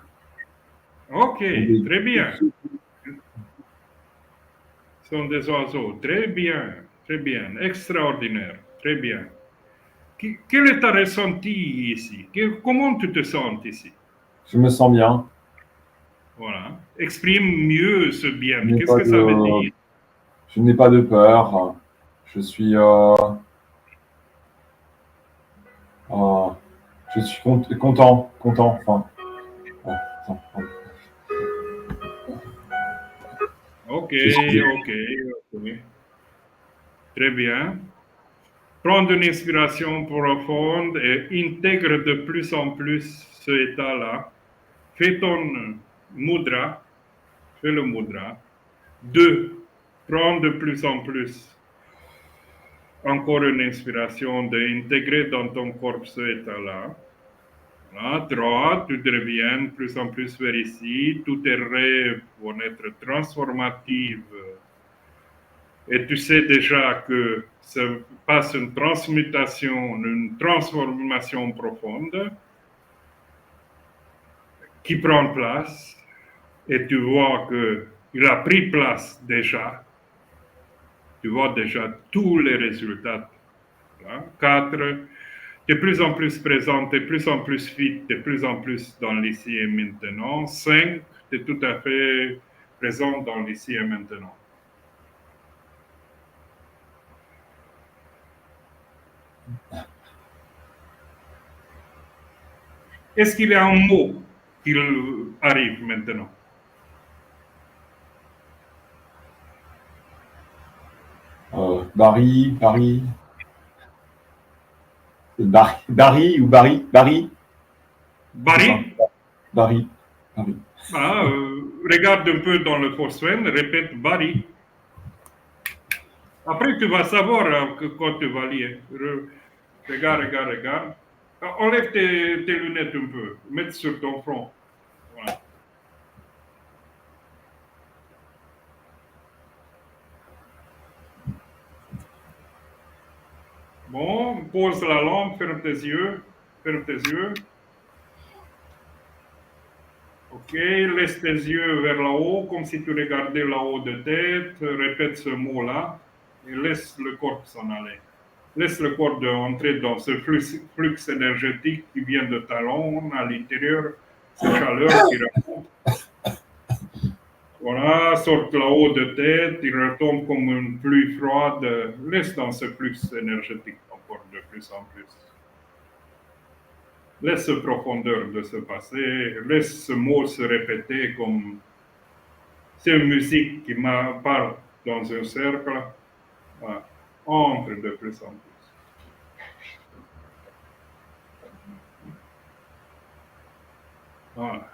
A: Ok,
C: Des-
A: très bien. Ce sont des oiseaux. Très bien, extraordinaire, très bien. Quel est ta ressenti ici? Comment tu te sens ici?
C: Je me sens bien.
A: Voilà. Exprime mieux ce
C: Je
A: bien.
C: n'ai
A: Qu'est-ce
C: pas
A: que ça veut
C: de,
A: dire?
C: je n'ai pas de peur. Je suis, euh, je suis content, content. Enfin, ouais, attends, attends.
A: Ok,
C: Je suis,
A: ok, ok. Très bien. Prends une inspiration profonde et intègre de plus en plus ce état-là. Fais ton mudra. Fais le mudra. 2. Prends de plus en plus encore une inspiration d'intégrer dans ton corps ce état-là. Voilà. 3. Tu deviens de plus en plus vers ici. Tous tes rêves vont être transformatifs. Et tu sais déjà que ça passe une transmutation, une transformation profonde qui prend place. Et tu vois qu'il a pris place déjà. Tu vois déjà tous les résultats. Voilà. 4. Tu es de plus en plus présent, tu es de plus en plus fit, tu es de plus en plus dans l'ici et maintenant. 5. Tu es tout à fait présent dans l'ici et maintenant. Est-ce qu'il y a un mot qui arrive maintenant?
C: Barry, Barry, Barry ou Barry, Barry, je sais pas.
A: Barry?
C: Barry, Barry.
A: Ah, regarde un peu dans le Forswen, répète Barry. Après, tu vas savoir quand tu vas lire. Regarde, regarde, regarde. Enlève tes lunettes un peu, mets sur ton front. Voilà. Bon, pose la lampe, ferme tes yeux. Ferme tes yeux. Ok, laisse tes yeux vers là-haut, comme si tu regardais là-haut de tête. Répète ce mot-là et laisse le corps s'en aller. Laisse le corps entrer dans ce flux énergétique qui vient de talon à l'intérieur. cette chaleur qui remonte. Voilà, sort là-haut de tête, il retombe comme une pluie froide. Laisse dans ce flux énergétique encore de plus en plus. Laisse cette profondeur de se passer, laisse ce mot se répéter comme c'est une musique qui parle dans un cercle. Voilà. Entre de plus en plus. Voilà.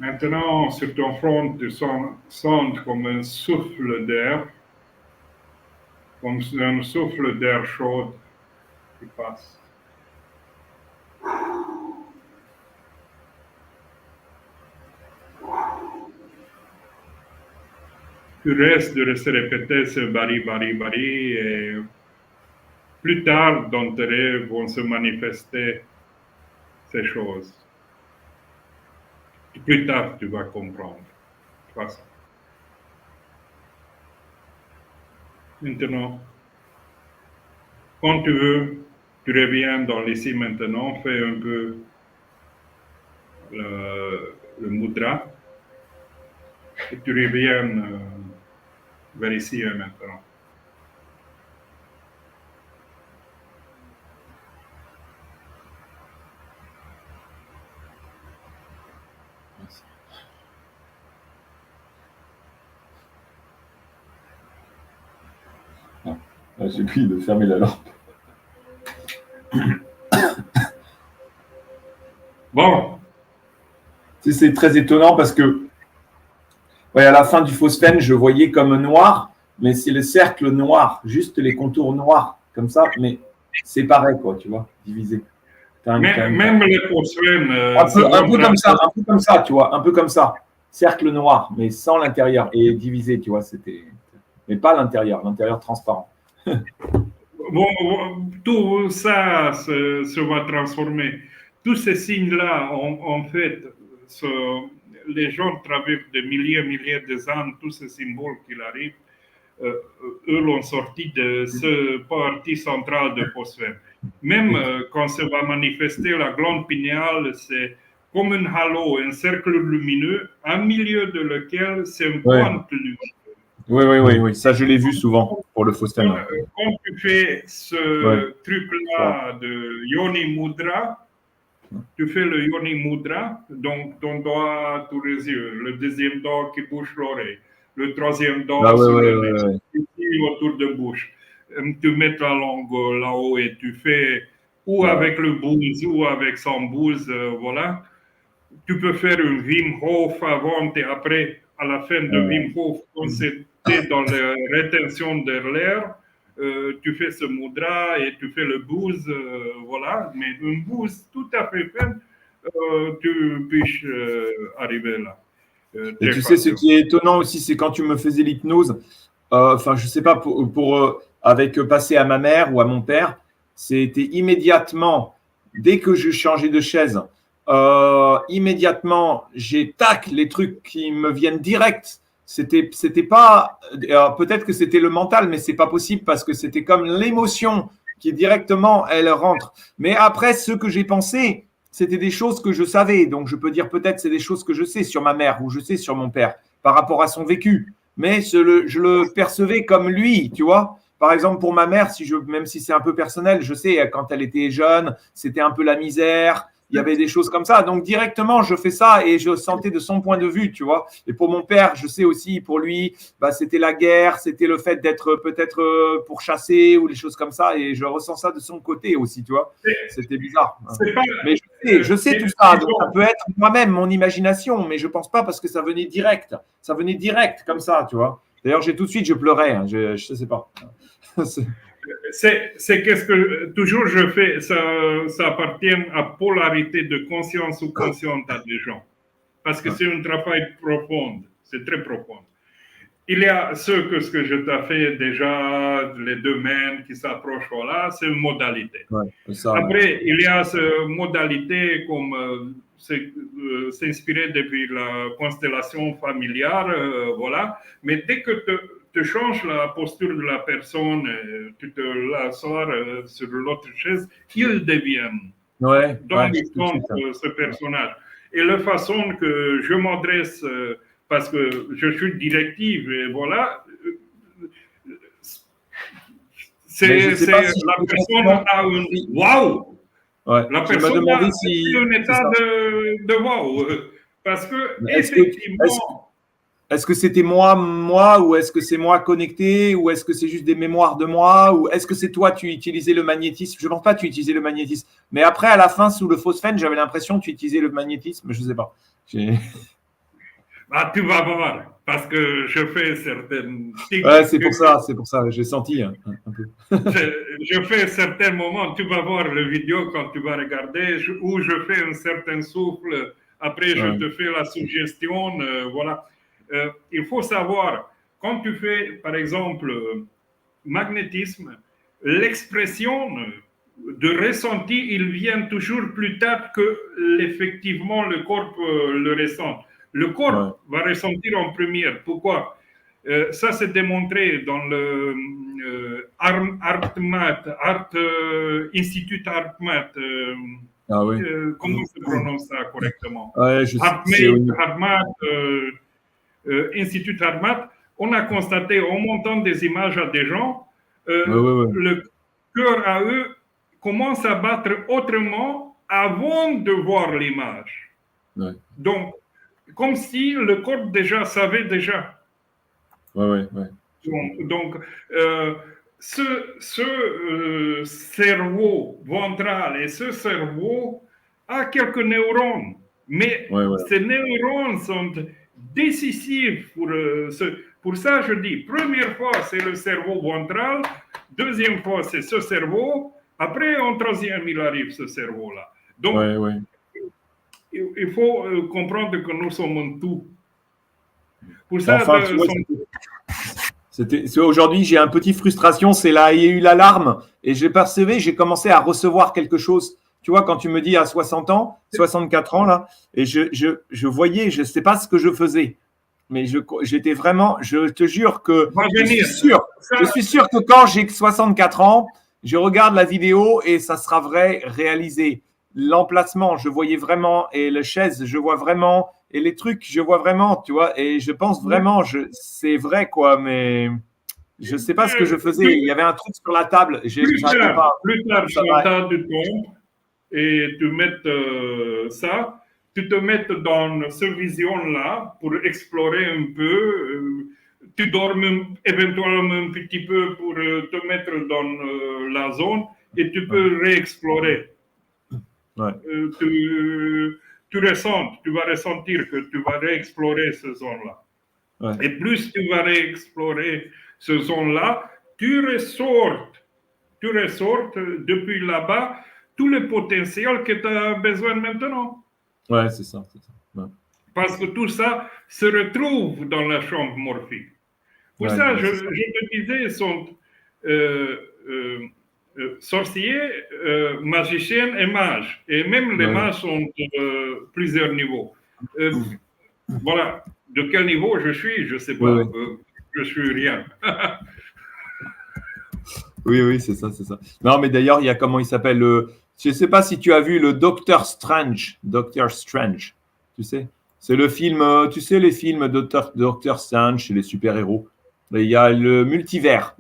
A: Maintenant, sur ton front, tu sens comme un souffle d'air, comme un souffle d'air chaud qui passe. Tu restes de se répéter ce bari, bari, bari, et plus tard dans tes rêves vont se manifester ces choses. Plus tard, tu vas comprendre. Maintenant, quand tu veux, tu reviens dans l'ici maintenant, fais un peu le mudra, et tu reviens vers ici et maintenant.
C: J'ai oublié de fermer la lampe.
A: Bon.
B: C'est très étonnant parce que ouais, à la fin du phosphène, je voyais comme noir, mais c'est le cercle noir, juste les contours noirs, comme ça, mais séparés, quoi, tu vois, divisés.
A: Même les phosphènes.
B: Un peu comme ça, tu vois, un peu comme ça. Cercle noir, mais sans l'intérieur, et divisé, tu vois, c'était. Mais pas l'intérieur transparent.
A: Bon, tout ça se va transformer. Tous ces signes-là, en fait, les gens traversent des milliers d'années, tous ces symboles qui arrivent, eux l'ont sorti de ce parti central de phosphène. Même quand ça va manifester la glande pinéale, c'est comme un halo, un cercle lumineux, au milieu de lequel c'est un point lumineux.
B: Oui, ça je l'ai vu souvent pour le phosphène.
A: Quand tu fais ce truc-là de Yoni Mudra, tu fais le Yoni Mudra, donc ton doigt tous les yeux, le deuxième doigt qui bouge l'oreille, le troisième doigt sur le nez, autour de bouche. Tu mets ta langue là-haut et tu fais ou avec le bouze ou avec sans bouze, voilà. Tu peux faire une Wim Hof avant et après, à la fin de Wim Hof, quand c'est dans la rétention de l'air, tu fais ce mudra et tu fais le bouze, voilà. Mais une bouze tout à fait faible, tu puisses arriver là.
B: Et tu sais, ce qui est étonnant aussi, c'est quand tu me faisais l'hypnose, enfin, je ne sais pas, avec passer à ma mère ou à mon père, c'était immédiatement, dès que je changeais de chaise, immédiatement, j'ai les trucs qui me viennent direct. C'était pas, peut-être que c'était le mental, mais c'est pas possible parce que c'était comme l'émotion qui directement, elle rentre. Mais après, ce que j'ai pensé, c'était des choses que je savais. Donc, je peux dire peut-être c'est des choses que je sais sur ma mère ou je sais sur mon père par rapport à son vécu. Mais je le percevais comme lui, tu vois. Par exemple, pour ma mère, même si c'est un peu personnel, je sais, quand elle était jeune, c'était un peu la misère. Il y avait des choses comme ça. Donc, directement, je fais ça et je sentais de son point de vue, tu vois. Et pour mon père, je sais aussi, pour lui, c'était la guerre, c'était le fait d'être peut-être pourchassé ou des choses comme ça. Et je ressens ça de son côté aussi, tu vois. C'était bizarre. Mais je sais tout ça. Donc, ça peut être moi-même, mon imagination, mais je ne pense pas parce que ça venait direct. Ça venait direct comme ça, tu vois. D'ailleurs, tout de suite, je pleurais. Je ne sais pas.
A: c'est qu'est-ce que toujours je fais, ça appartient à polarité de conscience ou consciente à des gens. Parce que c'est un travail profond, c'est très profond. Il y a ce que je t'ai fait déjà, les domaines qui s'approchent, voilà, c'est une modalité.
B: Ouais, c'est ça,
A: Après, il y a cette modalité comme s'inspirer depuis la constellation familiale, voilà. Mais dès que tu changes la posture de la personne, tu te l'assois sur l'autre chaise, il devient
B: ouais,
A: dans le
B: tout de
A: sens
B: suite, hein.
A: de ce personnage. Et la façon que je m'adresse, parce que je suis directive, et voilà,
B: Mais je sais pas si
A: la
B: je peux
A: personne
B: comprendre.
A: a un waouh.
B: Ouais.
A: La
B: Je me
A: personne
B: demandais
A: a
B: si
A: un
B: c'est
A: état
B: ça.
A: de waouh. Parce que,
B: Mais
A: effectivement,
B: est-ce que c'était moi, ou est-ce que c'est moi connecté, ou est-ce que c'est juste des mémoires de moi, ou est-ce que c'est toi, tu utilisais le magnétisme? Je ne pense pas que tu utilisais le magnétisme. Mais après, à la fin, sous le phosphène, j'avais l'impression que tu utilisais le magnétisme. Je ne sais pas.
A: ah, tu vas voir, parce que je fais certaines
B: Ouais, c'est pour ça. J'ai senti un peu.
A: je fais certains moments, tu vas voir le vidéo quand tu vas regarder, où je fais un certain souffle, après je
B: Ouais.
A: te fais la suggestion, voilà. Il faut savoir, quand tu fais, par exemple, magnétisme, l'expression de ressenti, il vient toujours plus tard que effectivement le corps le ressent. Le corps va ressentir en première. Pourquoi? Ça, c'est démontré dans le Institut ArtMath.
B: Ah oui.
A: Comment se prononce ça correctement?
B: Ouais,
A: ArtMath, Institut ArtMath. On a constaté, en montant des images à des gens, le cœur à eux commence à battre autrement avant de voir l'image.
B: Ouais.
A: Donc, comme si le corps déjà savait déjà.
B: Ouais.
A: Donc ce cerveau ventral et ce cerveau a quelques neurones, mais ces neurones sont décisifs pour ça, je dis, première fois, c'est le cerveau ventral, deuxième fois, c'est ce cerveau, après, en troisième, il arrive ce cerveau-là. Donc, il faut comprendre que nous sommes un tout. Pour ça,
B: enfin, aujourd'hui, j'ai un petit frustration, il y a eu l'alarme et j'ai percevé, j'ai commencé à recevoir quelque chose. Tu vois, quand tu me dis à 60 ans, 64 ans, là, et je voyais, je ne sais pas ce que je faisais, mais j'étais vraiment, je te jure que je suis sûr que quand j'ai 64 ans, je regarde la vidéo et ça sera vrai, réalisé. L'emplacement, je voyais vraiment, et la chaise, je vois vraiment, et les trucs, je vois vraiment, tu vois, et je pense vraiment, c'est vrai, quoi, mais je ne sais pas ce que je faisais. Il y avait un truc sur la table,
A: plus tard, quand tu tombes et tu mets ça, tu te mets dans cette vision-là pour explorer un peu. Tu dors éventuellement un petit peu pour te mettre dans la zone et tu peux réexplorer. Tu ressens, tu vas ressentir que tu vas réexplorer cette zone-là. Et plus tu vas réexplorer cette zone-là, tu ressors depuis là-bas tout le potentiel que tu as besoin maintenant.
B: Ouais, c'est ça.
A: Parce que tout ça se retrouve dans la chambre morphique. Pour ça, je te disais, sont sorciers, magiciens et mages. Et même les mages sont plusieurs niveaux. Voilà. De quel niveau je suis, je ne sais pas. Je suis rien.
B: Oui, c'est ça. Non, mais d'ailleurs, il y a comment il s'appelle je ne sais pas si tu as vu le Doctor Strange. Tu sais, c'est le film, tu sais, les films Doctor Strange chez les super-héros. Il y a le multivers.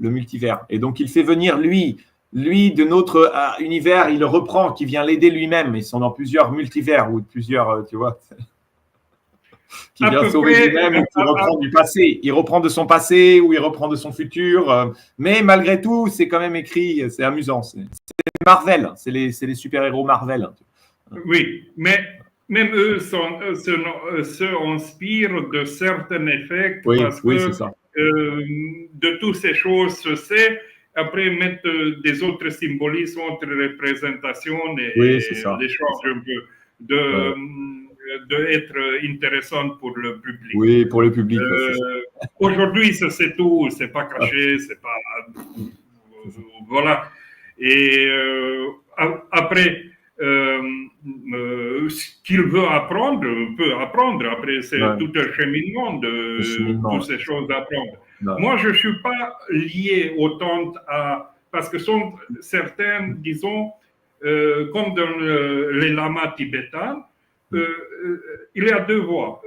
B: Et donc, il fait venir lui de notre univers, il le reprend, qui vient l'aider lui-même. Ils sont dans plusieurs multivers ou plusieurs, tu vois, qui vient sauver lui-même ou qui reprend du passé. Il reprend de son passé ou il reprend de son futur. Mais malgré tout, c'est quand même écrit, c'est amusant. C'est Marvel, c'est les super-héros Marvel.
A: Oui, mais même eux se inspirent de certains effets parce que
B: c'est ça.
A: De toutes ces choses se sait après mettre des autres symbolismes, autres représentations et
B: Oui, c'est ça.
A: les changer un peu, de être intéressante pour le public.
B: Oui, pour le public. C'est ça.
A: Aujourd'hui, c'est tout, c'est pas caché, c'est pas. Voilà. Et après, ce qu'il veut apprendre, peut apprendre. Après, c'est tout un cheminement de toutes ces choses à apprendre. Moi, je ne suis pas lié autant à. Parce que sont certains, disons, comme dans les lamas tibétains, il y a deux voies.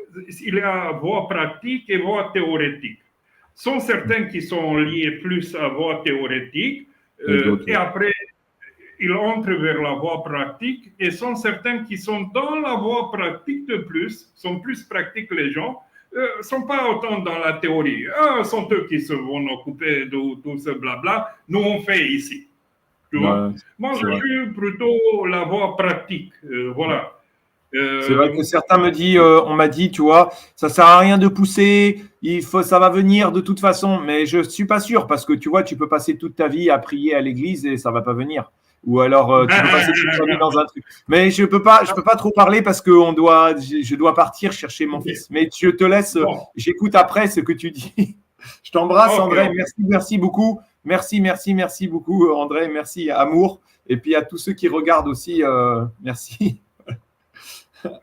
A: Il y a voie pratique et voie théorétique. Sont certains qui sont liés plus à voie théorétique et après ils entrent vers la voie pratique et sont certains qui sont dans la voie pratique de plus, sont plus pratiques les gens, sont pas autant dans la théorie. Sont eux qui se vont occuper de tout ce blabla. Nous on fait ici. Tu vois? Moi je suis plutôt la voie pratique. Voilà.
B: C'est vrai que certains me disent, on m'a dit, tu vois, ça sert à rien de pousser, ça va venir de toute façon, mais je suis pas sûr parce que tu vois, tu peux passer toute ta vie à prier à l'église et ça va pas venir. Ou alors tu peux passer toute ta vie dans un truc. Mais je peux pas trop parler parce que je dois partir chercher mon fils. Mais je te laisse, j'écoute après ce que tu dis. Je t'embrasse, André. Merci beaucoup. Merci beaucoup, André. Merci, amour. Et puis à tous ceux qui regardent aussi, merci.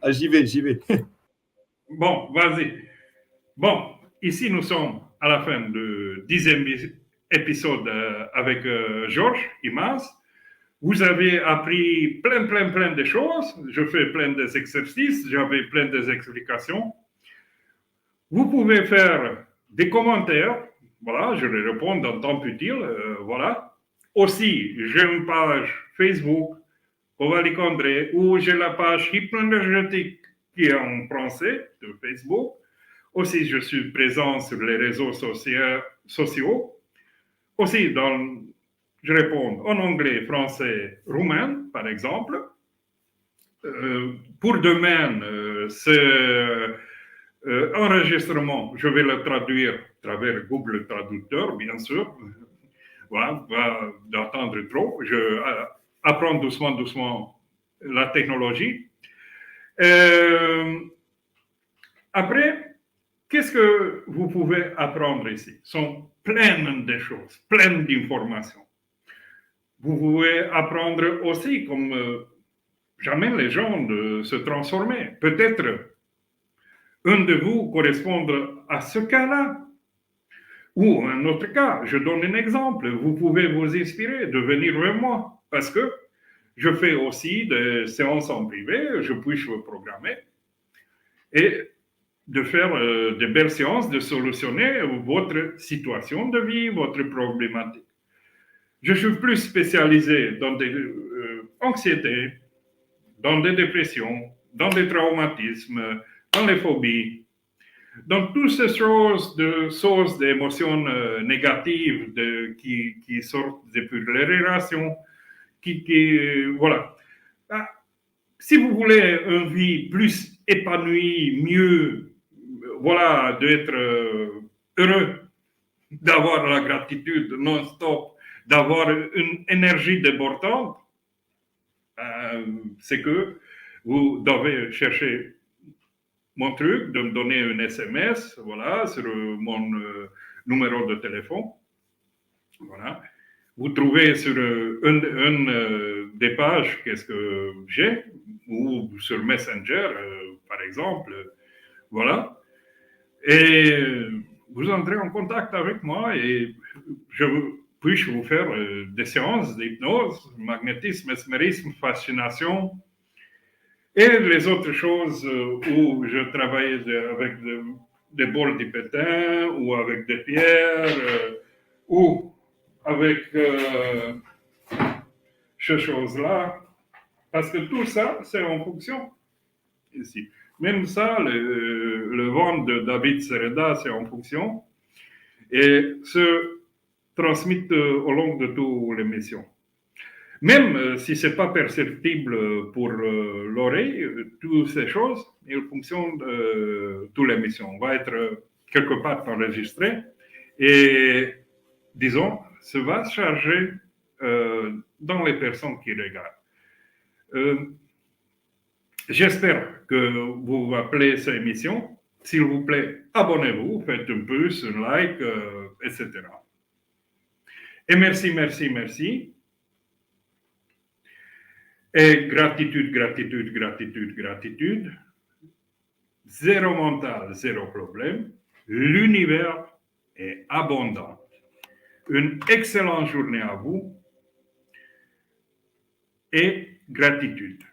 B: J'y vais.
A: Bon, vas-y. Bon, ici nous sommes à la fin du 10e épisode avec Georges Imaz. Vous avez appris plein de choses. Je fais plein d'exercices, j'avais plein d'explications. Vous pouvez faire des commentaires. Voilà, je les réponds en temps utile. Voilà. Aussi, j'ai une page Facebook, Kovalik André, où j'ai la page Hypno-énergétique qui est en français de Facebook. Aussi, je suis présent sur les réseaux sociaux. Aussi, je réponds en anglais, français, roumain, par exemple. Pour demain, ce enregistrement, je vais le traduire à travers Google Traducteur, bien sûr. Voilà, pas d'attendre trop. Je apprends doucement la technologie. Après, qu'est-ce que vous pouvez apprendre ici? Ce sont plein de choses, plein d'informations. Vous pouvez apprendre aussi, comme jamais les gens, de se transformer. Peut-être un de vous correspondre à ce cas-là. Ou un autre cas, je donne un exemple. Vous pouvez vous inspirer de venir vers moi parce que je fais aussi des séances en privé, je puis vous programmer et de faire des belles séances, de solutionner votre situation de vie, votre problématique. Je suis plus spécialisé dans des anxiétés, dans des dépressions, dans des traumatismes, dans les phobies, dans toutes ces choses de sources d'émotions négatives qui sortent depuis les relations, voilà. Si vous voulez une vie plus épanouie, mieux, voilà, d'être heureux, d'avoir la gratitude non-stop, d'avoir une énergie débordante, c'est que vous devez chercher mon truc, de me donner un SMS, voilà, sur mon numéro de téléphone. Voilà. Vous trouvez sur une des pages qu'est-ce que j'ai, ou sur Messenger, par exemple. Voilà. Et vous entrez en contact avec moi et je puis vous faire des séances d'hypnose, magnétisme, mesmérisme, fascination et les autres choses où je travaille avec des bols de pétain ou avec des pierres ou avec ces choses-là. Parce que tout ça, c'est en fonction ici. Même ça, le vent de David Sereda, c'est en fonction et se transmet au long de toutes les missions. Même si ce n'est pas perceptible pour l'oreille, toutes ces choses, ils fonctionnent toutes les missions. On va être quelque part enregistré et, disons, se va charger dans les personnes qui regardent. J'espère que vous appelez cette émission. S'il vous plaît, abonnez-vous, faites un pouce, un like, etc. Et merci, merci, merci. Et gratitude, gratitude, gratitude, gratitude. Zéro mental, zéro problème. L'univers est abondant. Une excellente journée à vous et gratitude.